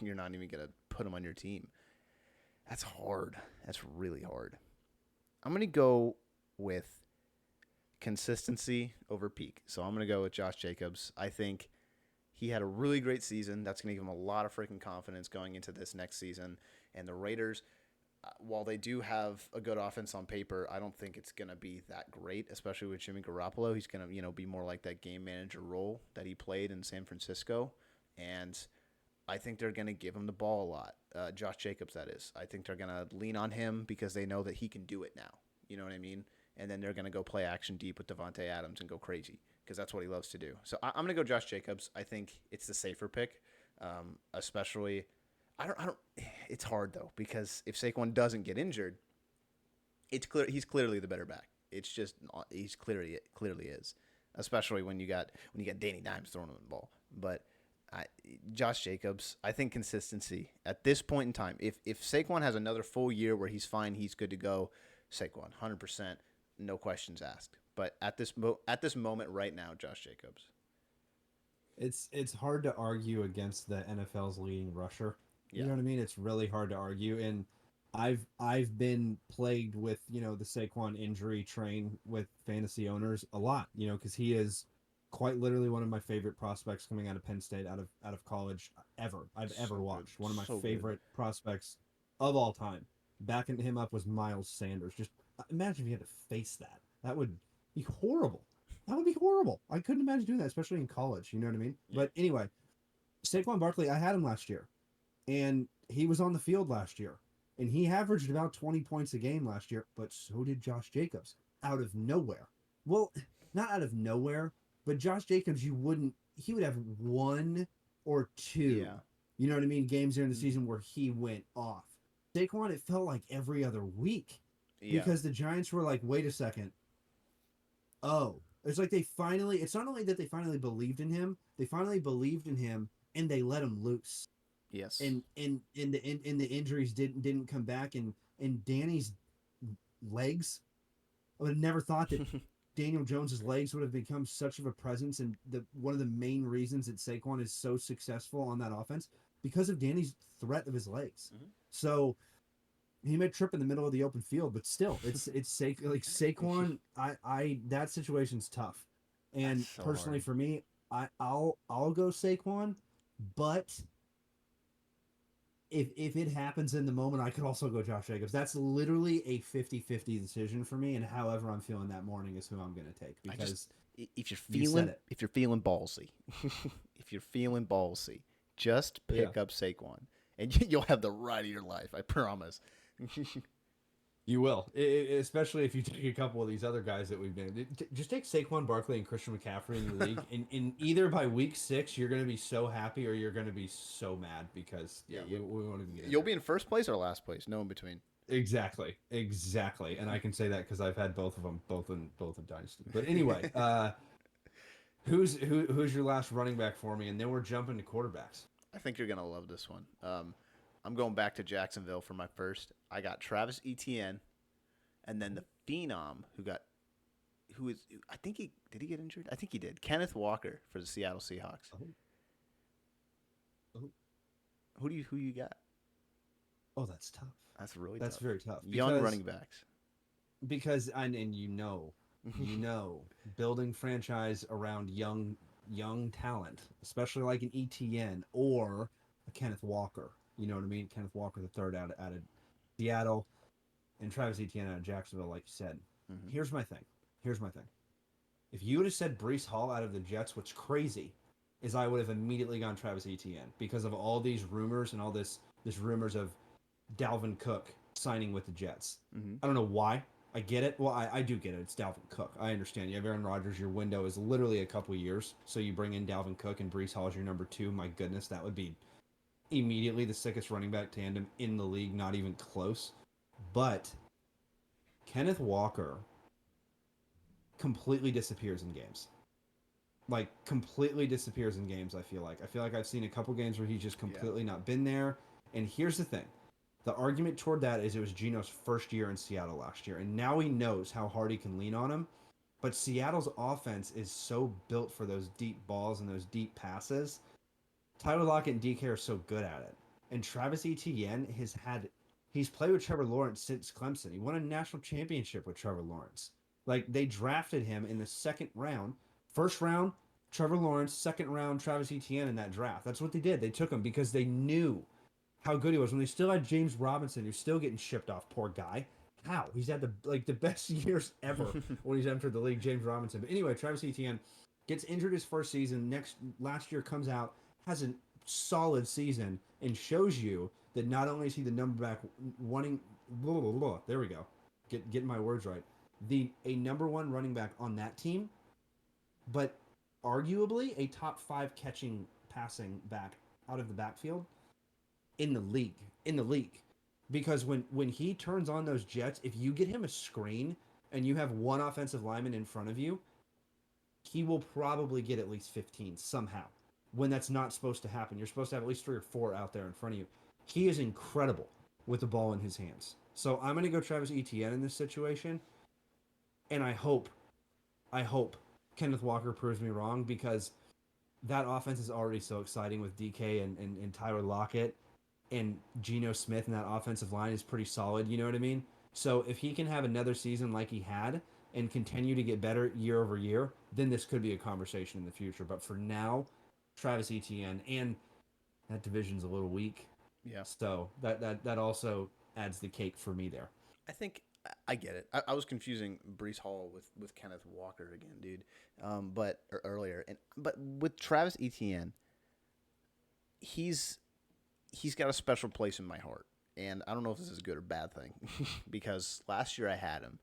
you're not even going to put him on your team. That's hard. That's really hard. I'm going to go with consistency over peak. So I'm going to go with Josh Jacobs. I think he had a really great season. That's going to give him a lot of freaking confidence going into this next season. And the Raiders, while they do have a good offense on paper, I don't think it's going to be that great, especially with Jimmy Garoppolo. He's going to, be more like that game manager role that he played in San Francisco. And I think they're going to give him the ball a lot. Josh Jacobs, that is. I think they're going to lean on him because they know that he can do it now. You know what I mean? And then they're going to go play action deep with Devontae Adams and go crazy because that's what he loves to do. So I'm going to go Josh Jacobs. I think it's the safer pick, especially I don't. It's hard though because if Saquon doesn't get injured, it's clear he's clearly the better back. It's just he's clearly is, especially when you got Danny Dimes throwing him the ball. But Josh Jacobs, I think consistency at this point in time. If Saquon has another full year where he's fine, he's good to go. Saquon, 100%, no questions asked. But at this moment right now, Josh Jacobs. It's hard to argue against the NFL's leading rusher. You know what I mean? It's really hard to argue, and I've been plagued with the Saquon injury train with fantasy owners a lot. Because he is quite literally one of my favorite prospects coming out of Penn State, out of college I've ever watched. One of my favorite prospects of all time. Backing him up was Miles Sanders. Just imagine if you had to face that. That would be horrible. That would be horrible. I couldn't imagine doing that, especially in college. You know what I mean? Yeah. But anyway, Saquon Barkley, I had him last year, and he was on the field last year, and he averaged about 20 points a game last year. But so did Josh Jacobs. out of nowhere. Well, not out of nowhere, but Josh Jacobs, he would have one or two, Yeah. you know what I mean, games during the season where he went off. Saquon, it felt like every other week Yeah. because the Giants were like, wait a second. Oh, it's like it's not only that they finally believed in him, they finally believed in him and they let him loose. Yes. And the injuries didn't come back and Danny's legs. I would have never thought that Daniel Jones's legs would have become such of a presence and one of the main reasons that Saquon is so successful on that offense because of Danny's threat of his legs. Mhm. So he may trip in the middle of the open field, but still, it's like Saquon. I that situation's tough, That's and so personally hard. for me, I'll go Saquon, but if it happens in the moment, I could also go Josh Jacobs. That's literally a 50-50 decision for me, and however I'm feeling that morning is who I'm going to take I just because if you're you said feeling it. if you're feeling ballsy, if you're feeling ballsy, just Yeah. pick up Saquon, and you'll have the ride of your life. I promise. You will, especially if you take a couple of these other guys that we've named. Just take Saquon Barkley and Christian McCaffrey in your league, and in either by week 6, you're going to be so happy or you're going to be so mad because Yeah, we won't even get in you'll there. be in first place or last place, no in between. Exactly, and I can say that because I've had both of them, both in Dynasty. But anyway, who's your last running back for me? And then we're jumping to quarterbacks. I think you're gonna love this one. I'm going back to Jacksonville for my first. I got Travis Etienne, and then the phenom who is I think he did he get injured? I think he did. Kenneth Walker for the Seattle Seahawks. Oh, oh, Who you got? oh, that's tough. That's really That's tough. very tough Young running backs. because and you know, building franchise around young talent, especially like an ETN or a Kenneth Walker. You know what I mean? Kenneth Walker the third out of Seattle and Travis Etienne out of Jacksonville, like you said. Hmm. Here's my thing. Here's my thing. If you would have said Brees Hall out of the Jets, what's crazy is I would have immediately gone Travis Etienne because of all these rumors and all this rumors of Dalvin Cook signing with the Jets. Hmm. I don't know why. I get it. Well, I do get it. It's Dalvin Cook. I understand. You have Aaron Rodgers. Your window is literally a couple years. So you bring in Dalvin Cook and Brees Hall as your number 2. My goodness, that would be immediately the sickest running back tandem in the league. Not even close. But Kenneth Walker completely disappears in games. Like completely disappears in games. I feel like I've seen a couple games where he's just Yeah. completely not been there. And here's the thing: the argument toward that is it was Geno's first year in Seattle last year, and now he knows how hard he can lean on him. But Seattle's offense is so built for those deep balls and those deep passes. Tyler Lockett and DK are so good at it, and Travis Etienne he's played with Trevor Lawrence since Clemson. He won a national championship with Trevor Lawrence. Like they drafted him in the second round. First round, Trevor Lawrence. Second round, Travis Etienne in that draft. That's what they did. They took him because they knew how good he was when they still had James Robinson, who's still getting shipped off. Poor guy. How he's had the best years ever when he's entered the league. James Robinson. But anyway, Travis Etienne gets injured his first season. Last year comes out, has a solid season, and shows you that not only is he the number back wanting blah, blah, blah, there we go, getting my words right, a number 1 running back on that team, but arguably a top 5 catching passing back out of the backfield in the league because when he turns on those jets, if you get him a screen and you have one offensive lineman in front of you, he will probably get at least 15 somehow when that's not supposed to happen. You're supposed to have at least 3 or 4 out there in front of you. He is incredible with the ball in his hands. So I'm going to go Travis Etienne in this situation, and I hope Kenneth Walker proves me wrong because that offense is already so exciting with DK and Tyler Lockett, and Geno Smith, and that offensive line is pretty solid. You know what I mean? So if he can have another season like he had and continue to get better year over year, then this could be a conversation in the future. But for now, Travis Etienne, and that division's a little weak, Yeah. so that also adds the cake for me there. I think I get it. I was confusing Brees Hall with Kenneth Walker again, dude. But earlier, but with Travis Etienne, he's he's got a special place in my heart, and I don't know if this is a good or bad thing because last year I had him,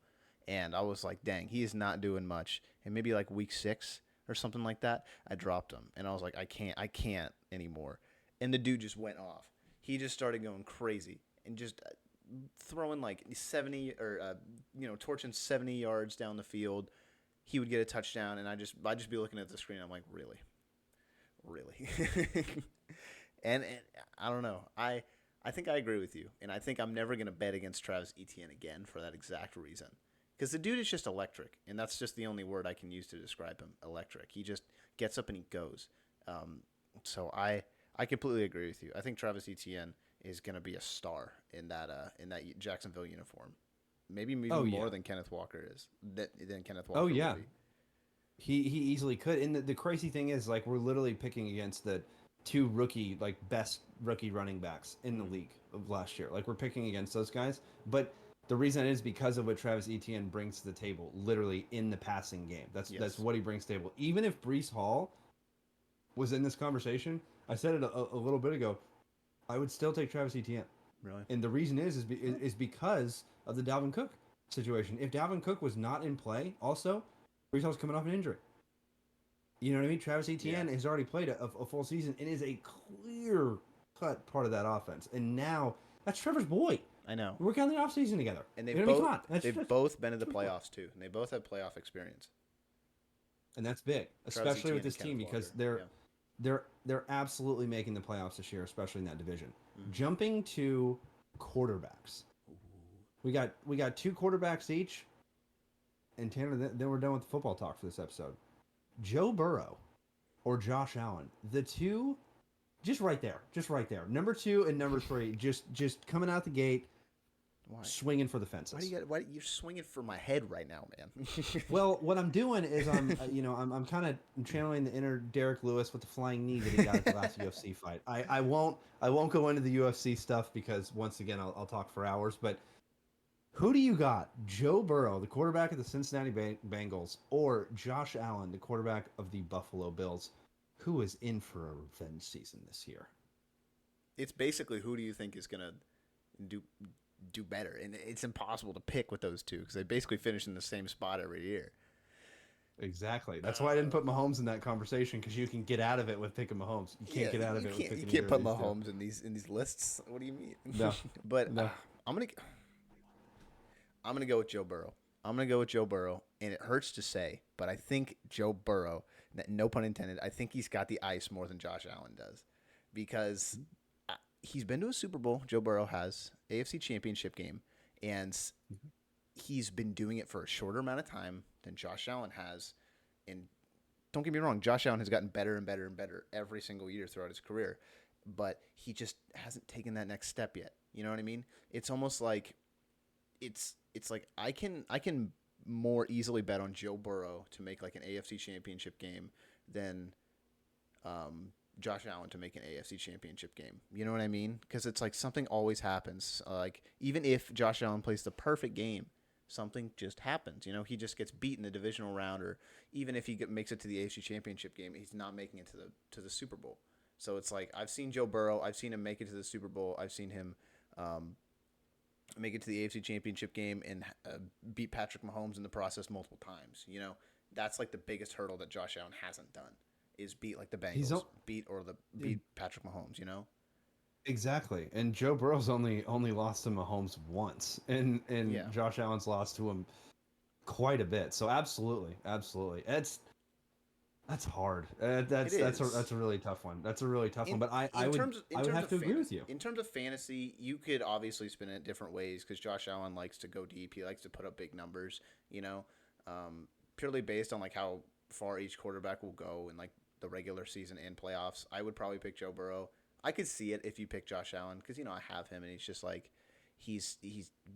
And I was like, dang, he is not doing much. And maybe like week 6 or something like that, I dropped him. And I was like, I can't anymore. And the dude just went off. He just started going crazy and just throwing like 70 or, torching 70 yards down the field. He would get a touchdown, and I'd just be looking at the screen. I'm like, really? and I don't know. I think I agree with you, and I think I'm never going to bet against Travis Etienne again for that exact reason. Because the dude is just electric, and that's just the only word I can use to describe him. Electric. He just gets up and he goes. So I completely agree with you. I think Travis Etienne is going to be a star in that Jacksonville uniform. Maybe more than Kenneth Walker is. Than Kenneth Walker. Oh yeah, would be. he easily could. And the crazy thing is, like, we're literally picking against the two best rookie running backs in the league of last year. Like, we're picking against those guys, but the reason is because of what Travis Etienne brings to the table, literally in the passing game. That's what he brings to the table. Even if Breece Hall was in this conversation, I said it a little bit ago, I would still take Travis Etienne. Really? And the reason is because of the Dalvin Cook situation. If Dalvin Cook was not in play, also, Breece Hall's coming off an injury. You know what I mean? Travis Etienne has already played a full season and is a clear-cut part of that offense. And now, that's Trevor's boy. I know. We're working on the offseason together. And they've both been in the playoffs, too. And they both have playoff experience. And that's big, especially with this team, because they're absolutely making the playoffs this year, especially in that division. Mm-hmm. Jumping to quarterbacks. We got 2 quarterbacks each. And Tanner, then we're done with the football talk for this episode. Joe Burrow or Josh Allen, the two, just right there. Number 2 and number 3, just coming out the gate, swinging for the fences. Why you're swinging for my head right now, man? Well, what I'm doing is I'm kind of channeling the inner Derek Lewis with the flying knee that he got at the last UFC fight. I won't go into the UFC stuff because once again I'll talk for hours, but. Who do you got? Joe Burrow, the quarterback of the Cincinnati Bengals, or Josh Allen, the quarterback of the Buffalo Bills, who is in for a revenge season this year? It's basically who do you think is going to do better? And it's impossible to pick with those two because they basically finish in the same spot every year. Exactly. That's why I didn't put Mahomes in that conversation, because you can get out of it with picking Mahomes. You can't get out of it with picking You can't put Mahomes in these lists. What do you mean? No. But I'm going to go with Joe Burrow. And it hurts to say, but I think Joe Burrow, no pun intended, I think he's got the ice more than Josh Allen does. Because he's been to a Super Bowl, Joe Burrow has, AFC Championship game, and he's been doing it for a shorter amount of time than Josh Allen has. And don't get me wrong, Josh Allen has gotten better and better and better every single year throughout his career. But he just hasn't taken that next step yet. You know what I mean? It's almost like it's like I can more easily bet on Joe Burrow to make like an AFC Championship game than Josh Allen to make an AFC Championship game. You know what I mean? Because it's like something always happens. Like even if Josh Allen plays the perfect game, something just happens. You know, he just gets beat in the divisional round, or even if he makes it to the AFC Championship game, he's not making it to the Super Bowl. So it's like I've seen Joe Burrow. I've seen him make it to the Super Bowl. I've seen him make it to the AFC Championship game and beat Patrick Mahomes in the process multiple times. You know, that's like the biggest hurdle that Josh Allen hasn't done is beat like the Bengals, beat Patrick Mahomes. You know, exactly. And Joe Burrow's only lost to Mahomes once, and Josh Allen's lost to him quite a bit. So absolutely, that's hard. That's a really tough one. That's a really tough one. But I would have to agree with you. In terms of fantasy, you could obviously spin it different ways because Josh Allen likes to go deep. He likes to put up big numbers. You know, purely based on like how far each quarterback will go in like the regular season and playoffs. I would probably pick Joe Burrow. I could see it if you pick Josh Allen because I have him and he's just like he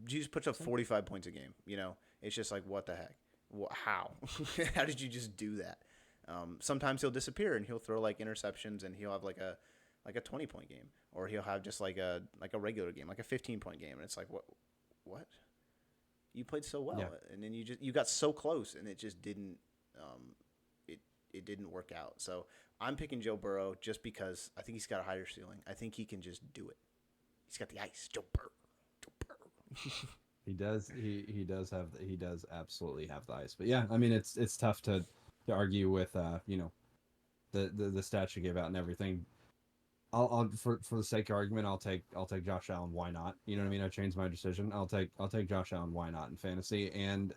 just puts up 45 points a game. You know, it's just like what the heck? How? How did you just do that? Sometimes he'll disappear and he'll throw like interceptions and he'll have like a 20-point game, or he'll have just like a regular game, like a 15-point game, and it's like what? You played so well, and then you got so close, and it just didn't it didn't work out. So I'm picking Joe Burrow just because I think he's got a higher ceiling. I think he can just do it. He's got the ice, Joe Burrow. He does. He does have. He does absolutely have the ice. But yeah, I mean, it's tough to argue with. The stats you gave out and everything. I'll for the sake of argument, I'll take Josh Allen. Why not? You know what I mean? I changed my decision. I'll take Josh Allen. Why not in fantasy? And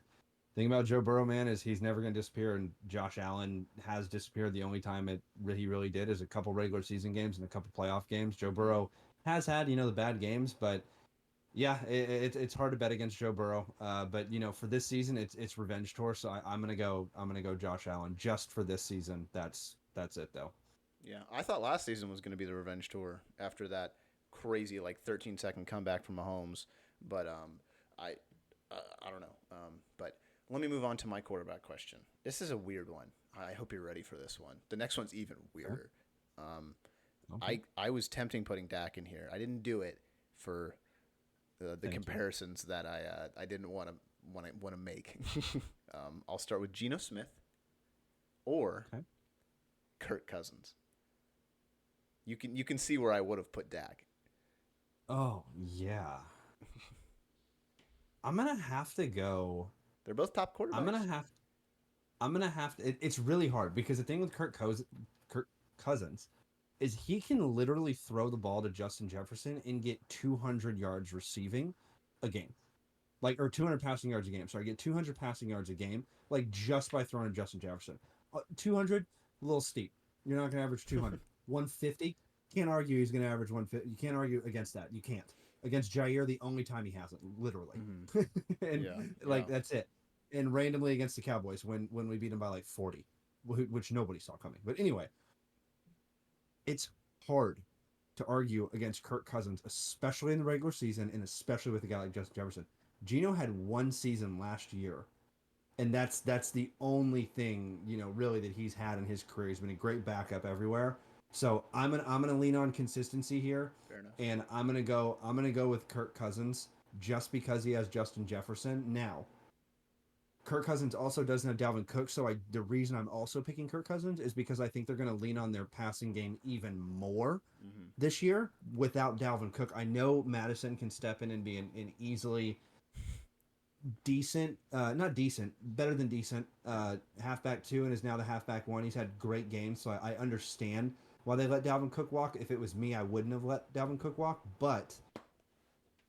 thing about Joe Burrow, man, is he's never going to disappear, and Josh Allen has disappeared. The only time he really did is a couple regular season games and a couple playoff games. Joe Burrow has had the bad games, but yeah, it's hard to bet against Joe Burrow. But for this season, it's revenge tour, so I'm gonna go Josh Allen just for this season. That's it though. Yeah, I thought last season was going to be the revenge tour after that crazy like 13-second comeback from Mahomes, but I I don't know. But let me move on to my quarterback question. This is a weird one. I hope you're ready for this one. The next one's even weirder. Okay. I was tempting putting Dak in here. I didn't do it for the Thank you. comparisons that I didn't want to make. I'll start with Geno Smith or Okay. Kirk Cousins. You can see where I would have put Dak. Oh yeah. I'm gonna have to go. They're both top quarterbacks. I'm gonna have. I'm gonna have to. It's really hard because the thing with Kirk Cousins is he can literally throw the ball to Justin Jefferson and get 200 yards receiving a game, like or 200 passing yards a game. Sorry, get 200 passing yards a game, like just by throwing to Justin Jefferson. 200, a little steep. You're not gonna average 200. 150, can't argue he's gonna average 150. You can't argue against that. You can't. Against Jair, the only time he hasn't, literally, and Yeah, like yeah. that's it. And randomly against the Cowboys when we beat them by like 40, which nobody saw coming. But anyway, it's hard to argue against Kirk Cousins, especially in the regular season and especially with a guy like Justin Jefferson. Gino had one season last year, and that's the only thing really that he's had in his career. He's been a great backup everywhere. So I'm gonna lean on consistency here, Fair enough. and I'm gonna go with Kirk Cousins just because he has Justin Jefferson now. Kirk Cousins also doesn't have Dalvin Cook, so the reason I'm also picking Kirk Cousins is because I think they're going to lean on their passing game even more Hmm. this year without Dalvin Cook. I know Madison can step in and be an easily decent, not decent, better than decent halfback two, and is now the halfback one. He's had great games, so I understand why they let Dalvin Cook walk. If it was me, I wouldn't have let Dalvin Cook walk, but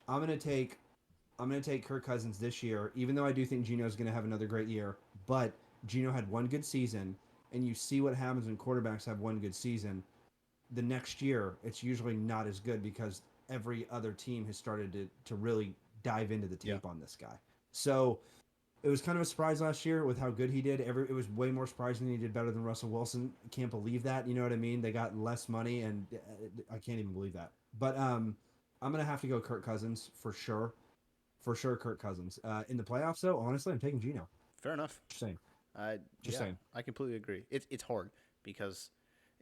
I'm gonna take Kirk Cousins this year, even though I do think Gino's going to have another great year. But Gino had one good season, and you see what happens when quarterbacks have one good season. The next year, it's usually not as good because every other team has started to really dive into the tape on this guy. So it was kind of a surprise last year with how good he did. It was way more surprising he did better than Russell Wilson. Can't believe that. You know what I mean? They got less money, and I can't even believe that. But I'm gonna have to go Kirk Cousins for sure. For sure, Kirk Cousins. In the playoffs, though, honestly, I'm taking Gino. Fair enough. Just saying. Just Yeah, saying. I completely agree. It's hard because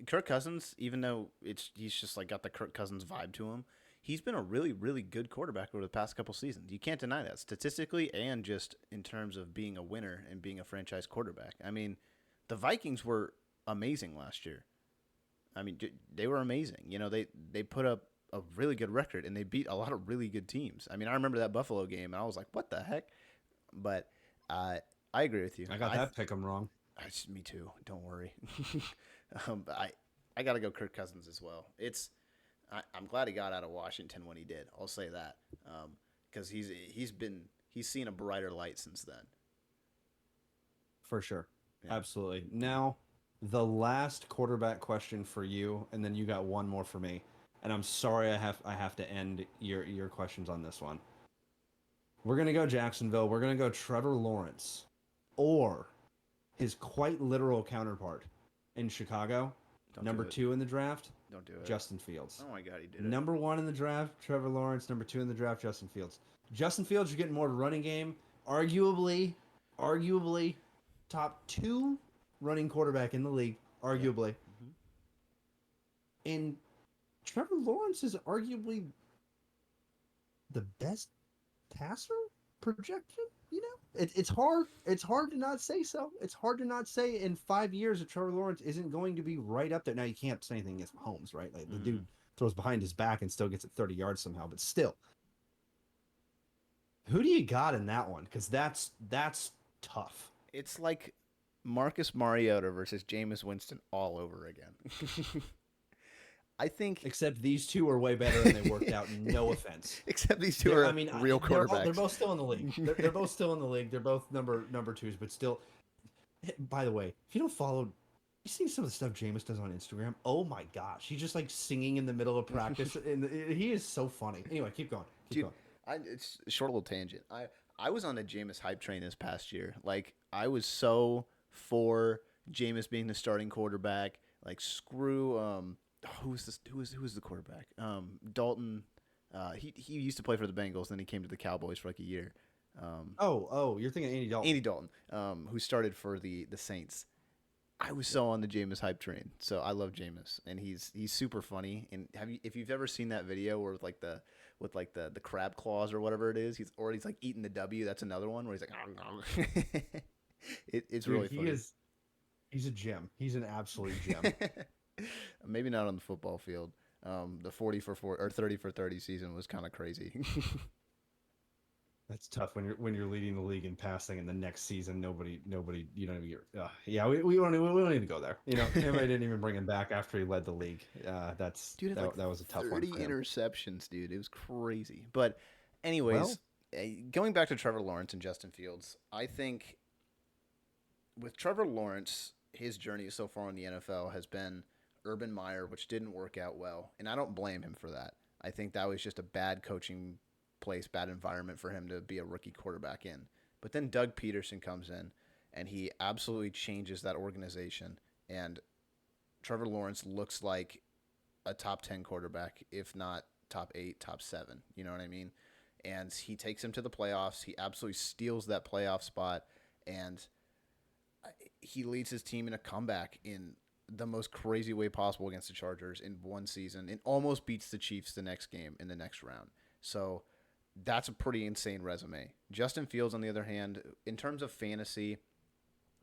Kirk Cousins, even though he's just like got the Kirk Cousins vibe to him, he's been a really really good quarterback over the past couple seasons. You can't deny that statistically and just in terms of being a winner and being a franchise quarterback. I mean, the Vikings were amazing last year. I mean, they were amazing. They put up a really good record and they beat a lot of really good teams. I mean, I remember that Buffalo game and I was like, "What the heck?" But I agree with you. I got that pick 'em wrong. Me too. Don't worry. But I got to go Kirk Cousins as well. I'm glad he got out of Washington when he did. I'll say that because he's seen a brighter light since then. For sure. Yeah. Absolutely. Now, the last quarterback question for you, and then you got one more for me. And I'm sorry I have to end your questions on this one. We're gonna go Jacksonville. We're gonna go Trevor Lawrence, or his quite literal counterpart in Chicago, Don't number do it. 2 in the draft, Don't do it. Justin Fields. Oh my God, he did it. Number 1 in the draft, Trevor Lawrence. Number 2 in the draft, Justin Fields. Justin Fields, you're getting more running game. Arguably, top 2 running quarterback in the league. Arguably. Mhm. And Trevor Lawrence is arguably the best passer projection. It's hard. It's hard to not say so. It's hard to not say in 5 years that Trevor Lawrence isn't going to be right up there. Now you can't say anything against Mahomes, right? Like the dude throws behind his back and still gets it 30 yards somehow. But still, Who do you got in that one? Because that's tough. It's like Marcus Mariota versus Jameis Winston all over again. I think, Except these two are way better and they worked out. No offense. except these two are real quarterbacks. They're both still in the league. They're both still in the league. They're both number twos, but still. By the way, if you don't follow, you see some of the stuff Jameis does on Instagram. Oh my gosh, he's just like singing in the middle of practice, and he is so funny. Anyway, keep going. Keep Dude, going. it's a short little tangent. I was on a Jameis hype train this past year. Like, I was so for Jameis being the starting quarterback. Like, screw who was the quarterback? Dalton. He used to play for the Bengals, then he came to the Cowboys for like a year. You're thinking Andy Dalton. Andy Dalton, who started for the Saints. I was so on the Jameis hype train. So I love Jameis, and he's super funny. And if you've ever seen that video where with the crab claws or whatever it is, he's like eating the W. That's another one where he's like, it's Dude, really funny. He's a gem. He's an absolute gem. Maybe not on the football field. The 40 for 4 or 30 for 30 season was kind of crazy. That's tough when you're leading the league in passing, and the next season nobody you don't even yeah we don't even go there. You know, everybody didn't even bring him back after he led the league. That was a tough one. 30 interceptions, dude. It was crazy. But anyways, going back to Trevor Lawrence and Justin Fields, I think with Trevor Lawrence, his journey so far in the NFL has been Urban Meyer, which didn't work out well, and I don't blame him for that. I think that was just a bad coaching place, bad environment for him to be a rookie quarterback in. But then Doug Peterson comes in, and he absolutely changes that organization, and Trevor Lawrence looks like a top 10 quarterback, if not top 8, top 7. You know what I mean? And he takes him to the playoffs. He absolutely steals that playoff spot, and he leads his team in a comeback in the most crazy way possible against the Chargers in one season, and almost beats the Chiefs the next game in the next round. So that's a pretty insane resume. Justin Fields, on the other hand, in terms of fantasy,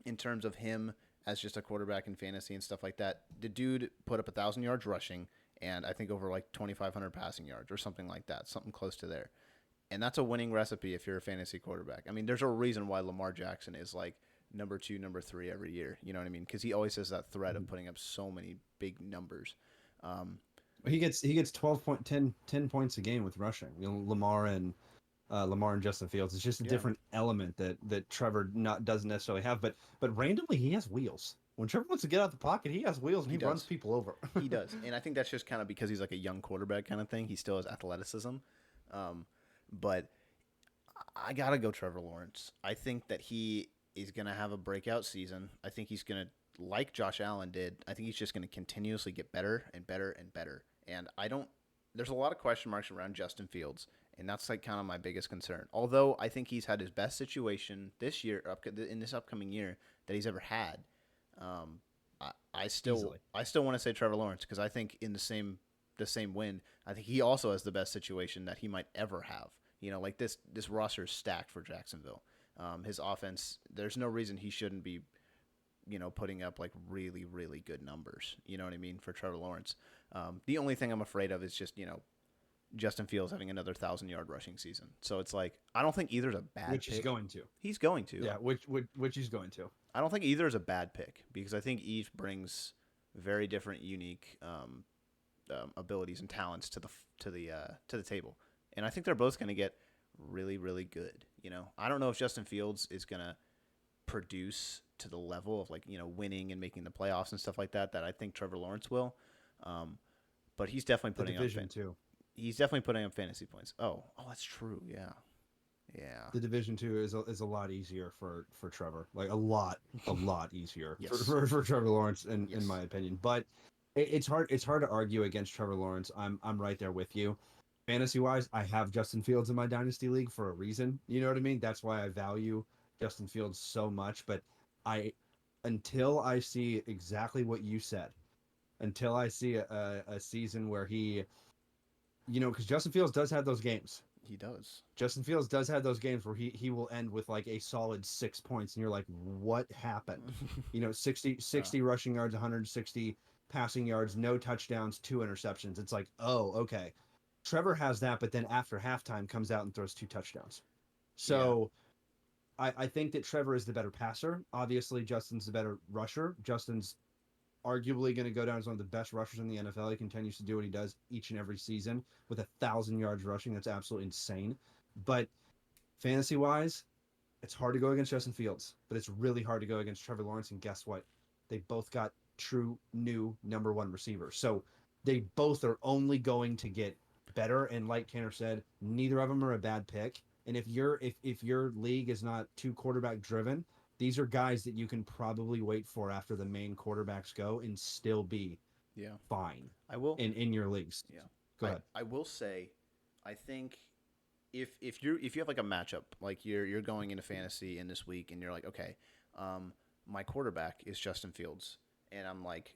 in terms of him as just a quarterback in fantasy and stuff like that, the dude put up 1,000 yards rushing and I think over like 2,500 passing yards or something like that, something close to there. And that's a winning recipe if you're a fantasy quarterback. I mean, there's a reason why Lamar Jackson is like number 2, number 3 every year. You know what I mean? Because he always has that threat of putting up so many big numbers. He gets 10 points a game with rushing. You know, Lamar and Justin Fields. It's just a different element that Trevor doesn't necessarily have. But randomly he has wheels. When Trevor wants to get out the pocket, he has wheels and he runs people over. He does, and I think that's just kind of because he's like a young quarterback kind of thing. He still has athleticism, but I gotta go Trevor Lawrence. I think that he is gonna have a breakout season. I think he's gonna, like Josh Allen did, I think he's just gonna continuously get better and better and better. And there's a lot of question marks around Justin Fields, and that's like kind of my biggest concern. Although I think he's had his best situation this year, in this upcoming year, that he's ever had. I still want to say Trevor Lawrence because I think in the same win, I think he also has the best situation that he might ever have. You know, like this roster is stacked for Jacksonville. His offense, there's no reason he shouldn't be, you know, putting up like really, really good numbers. You know what I mean, for Trevor Lawrence. The only thing I'm afraid of is just, you know, Justin Fields having another 1,000-yard rushing season. So it's like, I don't think either's a bad pick. Which he's going to. He's going to. Yeah, which he's going to. I don't think either is a bad pick because I think each brings very different, unique abilities and talents to the table, and I think they're both going to get really, really good. You know, I don't know if Justin Fields is going to produce to the level of like, you know, winning and making the playoffs and stuff like that I think Trevor Lawrence will, but he's definitely putting too. He's definitely putting up fantasy points. Oh, that's true. Yeah. The Division 2 is a lot easier for Trevor, like a lot easier Yes. for Trevor Lawrence in my opinion. But it's hard to argue against Trevor Lawrence. I'm right there with you. Fantasy wise, I have Justin Fields in my dynasty league for a reason. You know what I mean? That's why I value Justin Fields so much. But until I see exactly what you said, until I see a season where he, you know, because Justin Fields does have those games. He does. Justin Fields does have those games where he will end with like a solid 6 points, and you're like, what happened? You know, 60 rushing yards, 160 passing yards, no touchdowns, 2 interceptions. It's like, oh, okay. Trevor has that, but then after halftime comes out and throws 2 touchdowns. So I think that Trevor is the better passer. Obviously, Justin's the better rusher. Justin's arguably going to go down as one of the best rushers in the NFL. He continues to do what he does each and every season with 1,000 yards rushing. That's absolutely insane. But fantasy wise, it's hard to go against Justin Fields, but it's really hard to go against Trevor Lawrence. And guess what? They both got true new number one receivers. So they both are only going to get better. And like Tanner said, neither of them are a bad pick. And if your league is not too quarterback driven, these are guys that you can probably wait for after the main quarterbacks go and still be fine. I will in your leagues. Yeah. Go ahead. I will say, I think if you have like a matchup, like you're going into fantasy in this week and you're like, okay, my quarterback is Justin Fields, and I'm like,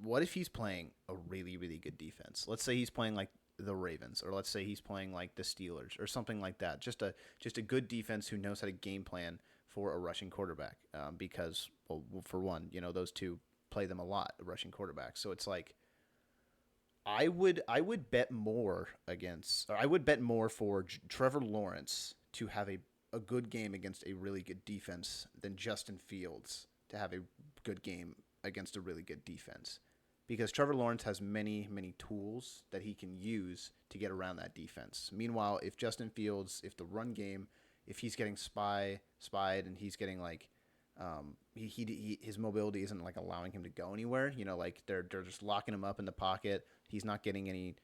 what if he's playing a really, really good defense? Let's say he's playing like the Ravens, or let's say he's playing like the Steelers or something like that. Just a good defense who knows how to game plan for a rushing quarterback. Because, well, for one, those two play them a lot, rushing quarterbacks. So it's like, I would bet more for Trevor Lawrence to have a good game against a really good defense than Justin Fields to have a good game against a really good defense. Because Trevor Lawrence has many, many tools that he can use to get around that defense. Meanwhile, if Justin Fields, if the run game, if he's getting spied and he's getting like, his mobility isn't like allowing him to go anywhere. Like they're just locking him up in the pocket. He's not getting any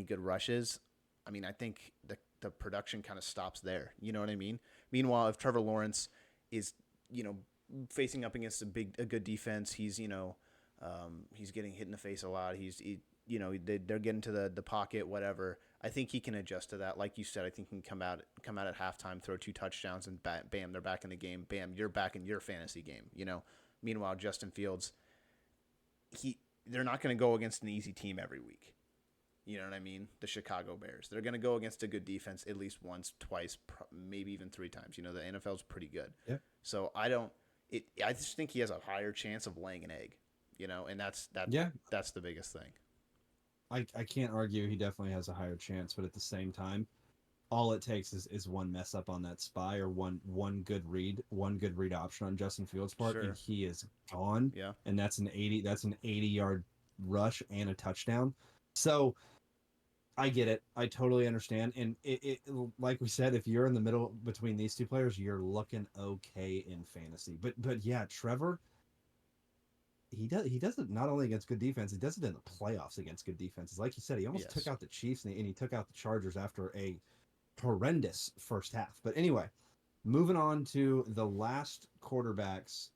good rushes. I mean, I think the production kind of stops there. You know what I mean? Meanwhile, if Trevor Lawrence is facing up against a good defense, he's getting hit in the face a lot. They're getting to the pocket, whatever. I think he can adjust to that. Like you said, I think he can come out at halftime, throw 2 touchdowns, and bam, they're back in the game. Bam, you're back in your fantasy game. Meanwhile, Justin Fields, they're not going to go against an easy team every week. You know what I mean? The Chicago Bears. They're going to go against a good defense at least once, twice, maybe even 3 times. The NFL's pretty good. Yeah. So I just think he has a higher chance of laying an egg. And that's the biggest thing. I can't argue he definitely has a higher chance, but at the same time, all it takes is one mess up on that spy or one good read option on Justin Fields' part, Sure. and he is gone. Yeah. And that's an 80-yard rush and a touchdown. So I get it. I totally understand. And it like we said, if you're in the middle between these two players, you're looking okay in fantasy. But yeah, Trevor, he does it not only against good defense, he does it in the playoffs against good defenses. Like you said, he almost took out the Chiefs and he took out the Chargers after a horrendous first half. But anyway, moving on to the last quarterbacks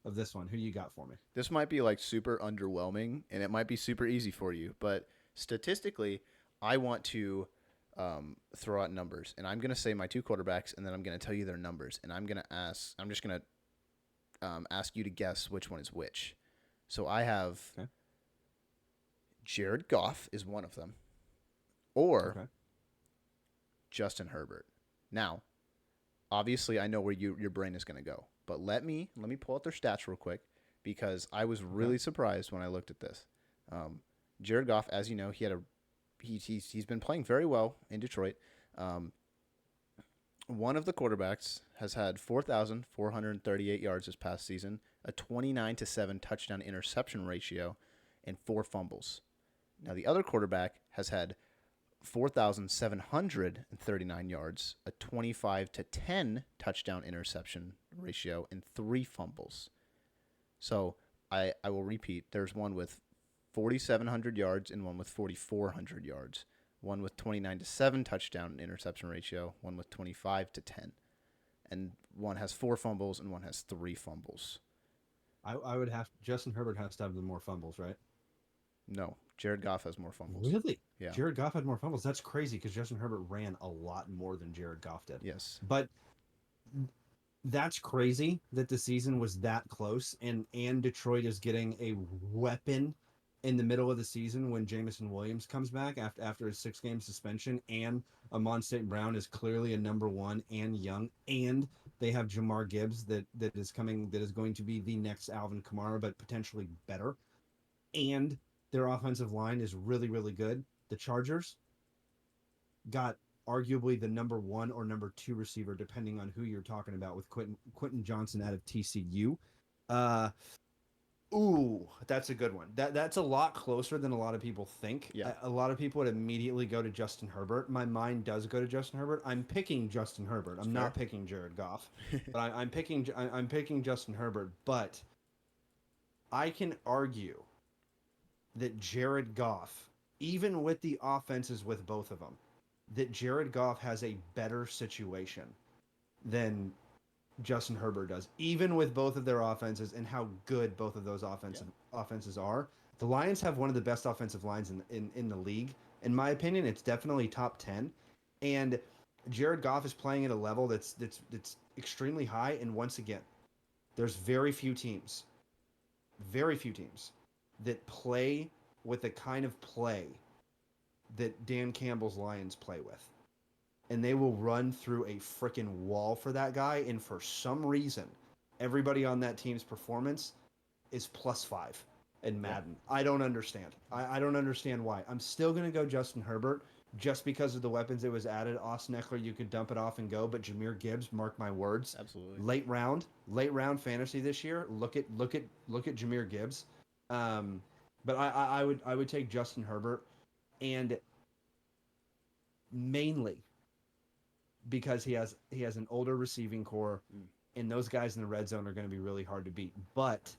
of this one. Who do you got for me? This might be like super underwhelming, and it might be super easy for you, but statistically, I want to throw out numbers, and I'm going to say my 2 quarterbacks, and then I'm going to tell you their numbers, and I'm just going to ask you to guess which one is which. So I have Jared Goff is one of them, or Justin Herbert. Now, obviously, I know where your brain is going to go, but let me pull out their stats real quick, because I was really surprised when I looked at this. Jared Goff, as you know, he's been playing very well in Detroit. One of the quarterbacks has had 4,438 yards this past season, a 29-7 touchdown interception ratio, and 4 fumbles. Now, the other quarterback has had 4,739 yards, a 25-10 touchdown interception ratio, and 3 fumbles. So I will repeat. There's one with 4,700 yards and one with 4,400 yards. One with 29-7 touchdown interception ratio, one with 25-10. And one has 4 fumbles and one has 3 fumbles. I would have Justin Herbert has to have the more fumbles, right? No, Jared Goff has more fumbles. Really? Yeah. Jared Goff had more fumbles. That's crazy because Justin Herbert ran a lot more than Jared Goff did. Yes. But that's crazy that the season was that close, and Detroit is getting a weapon in the middle of the season when Jameson Williams comes back after his 6-game suspension, and Amon St. Brown is clearly a number 1 and young, and they have Jamar Gibbs that is going to be the next Alvin Kamara, but potentially better. And their offensive line is really, really good. The Chargers got arguably the number 1 or number 2 receiver, depending on who you're talking about, with Quentin Johnson out of TCU. Ooh, that's a good one. That's a lot closer than a lot of people think. Yeah. A lot of people would immediately go to Justin Herbert. My mind does go to Justin Herbert. I'm picking Justin Herbert. I'm not picking Jared Goff, but I'm picking Justin Herbert. But I can argue that Jared Goff, even with the offenses with both of them, that Jared Goff has a better situation than Justin Herbert does, even with both of their offenses and how good both of those offenses are. The Lions have one of the best offensive lines in the league. In my opinion, it's definitely top 10. And Jared Goff is playing at a level that's extremely high. And once again, there's very few teams that play with the kind of play that Dan Campbell's Lions play with. And they will run through a freaking wall for that guy. And for some reason, everybody on that team's performance is +5 in Madden. I don't understand. I don't understand why. I'm still going to go Justin Herbert just because of the weapons that was added. Austin Eckler, you could dump it off and go. But Jahmyr Gibbs, mark my words. Absolutely. Late round fantasy this year. Look at Jahmyr Gibbs. But I would take Justin Herbert, and mainly because he has an older receiving core, and those guys in the red zone are going to be really hard to beat. But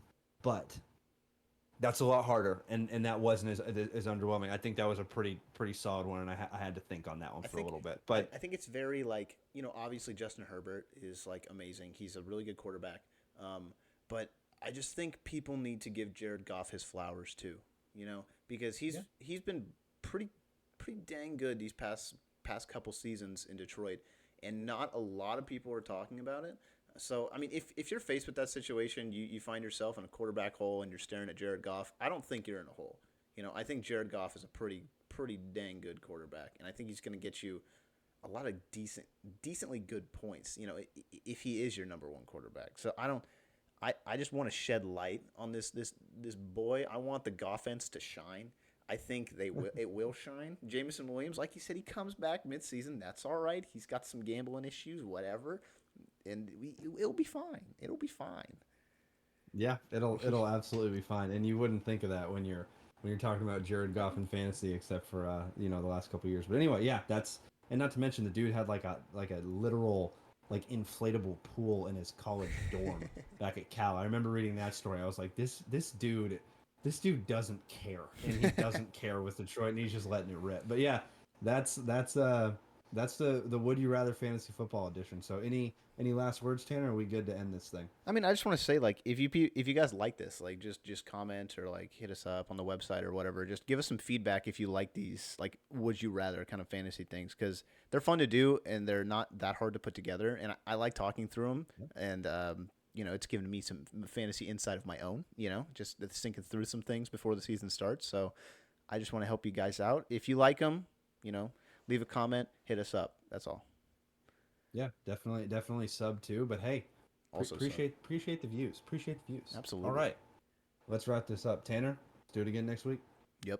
that's a lot harder, and that wasn't as underwhelming. I think that was a pretty solid one, and I had to think on that one for a little bit. But I think it's very, like, obviously Justin Herbert is like amazing. He's a really good quarterback. But I just think people need to give Jared Goff his flowers too, because he's been pretty dang good these past couple seasons in Detroit, and not a lot of people are talking about it. So, I mean, if you're faced with that situation, you find yourself in a quarterback hole and you're staring at Jared Goff, I don't think you're in a hole. I think Jared Goff is a pretty dang good quarterback, and I think he's going to get you a lot of decently good points, if he is your number 1 quarterback. So I just want to shed light on this boy. I want the Goffense to shine. I think it will shine. Jameson Williams, like you said, he comes back midseason. That's all right. He's got some gambling issues, whatever, and it'll be fine. It'll be fine. Yeah, it'll absolutely be fine. And you wouldn't think of that when you're talking about Jared Goff in fantasy, except for the last couple of years. But anyway, yeah, and not to mention the dude had like a literal like inflatable pool in his college dorm back at Cal. I remember reading that story. I was like, this dude doesn't care, and he doesn't care with Detroit, and he's just letting it rip. But yeah, that's the Would You Rather Fantasy Football edition. So any last words, Tanner? Or are we good to end this thing? I mean, I just want to say, like, if you guys like this, like, just comment or like hit us up on the website or whatever. Just give us some feedback if you like these, like, Would You Rather kind of fantasy things, because they're fun to do and they're not that hard to put together. And I like talking through them, and it's given me some fantasy insight of my own, just thinking through some things before the season starts. So I just want to help you guys out. If you like them, leave a comment, hit us up. That's all. Yeah, definitely sub too. But hey, Also appreciate the views. Appreciate the views. Absolutely. All right, let's wrap this up. Tanner, let's do it again next week. Yep.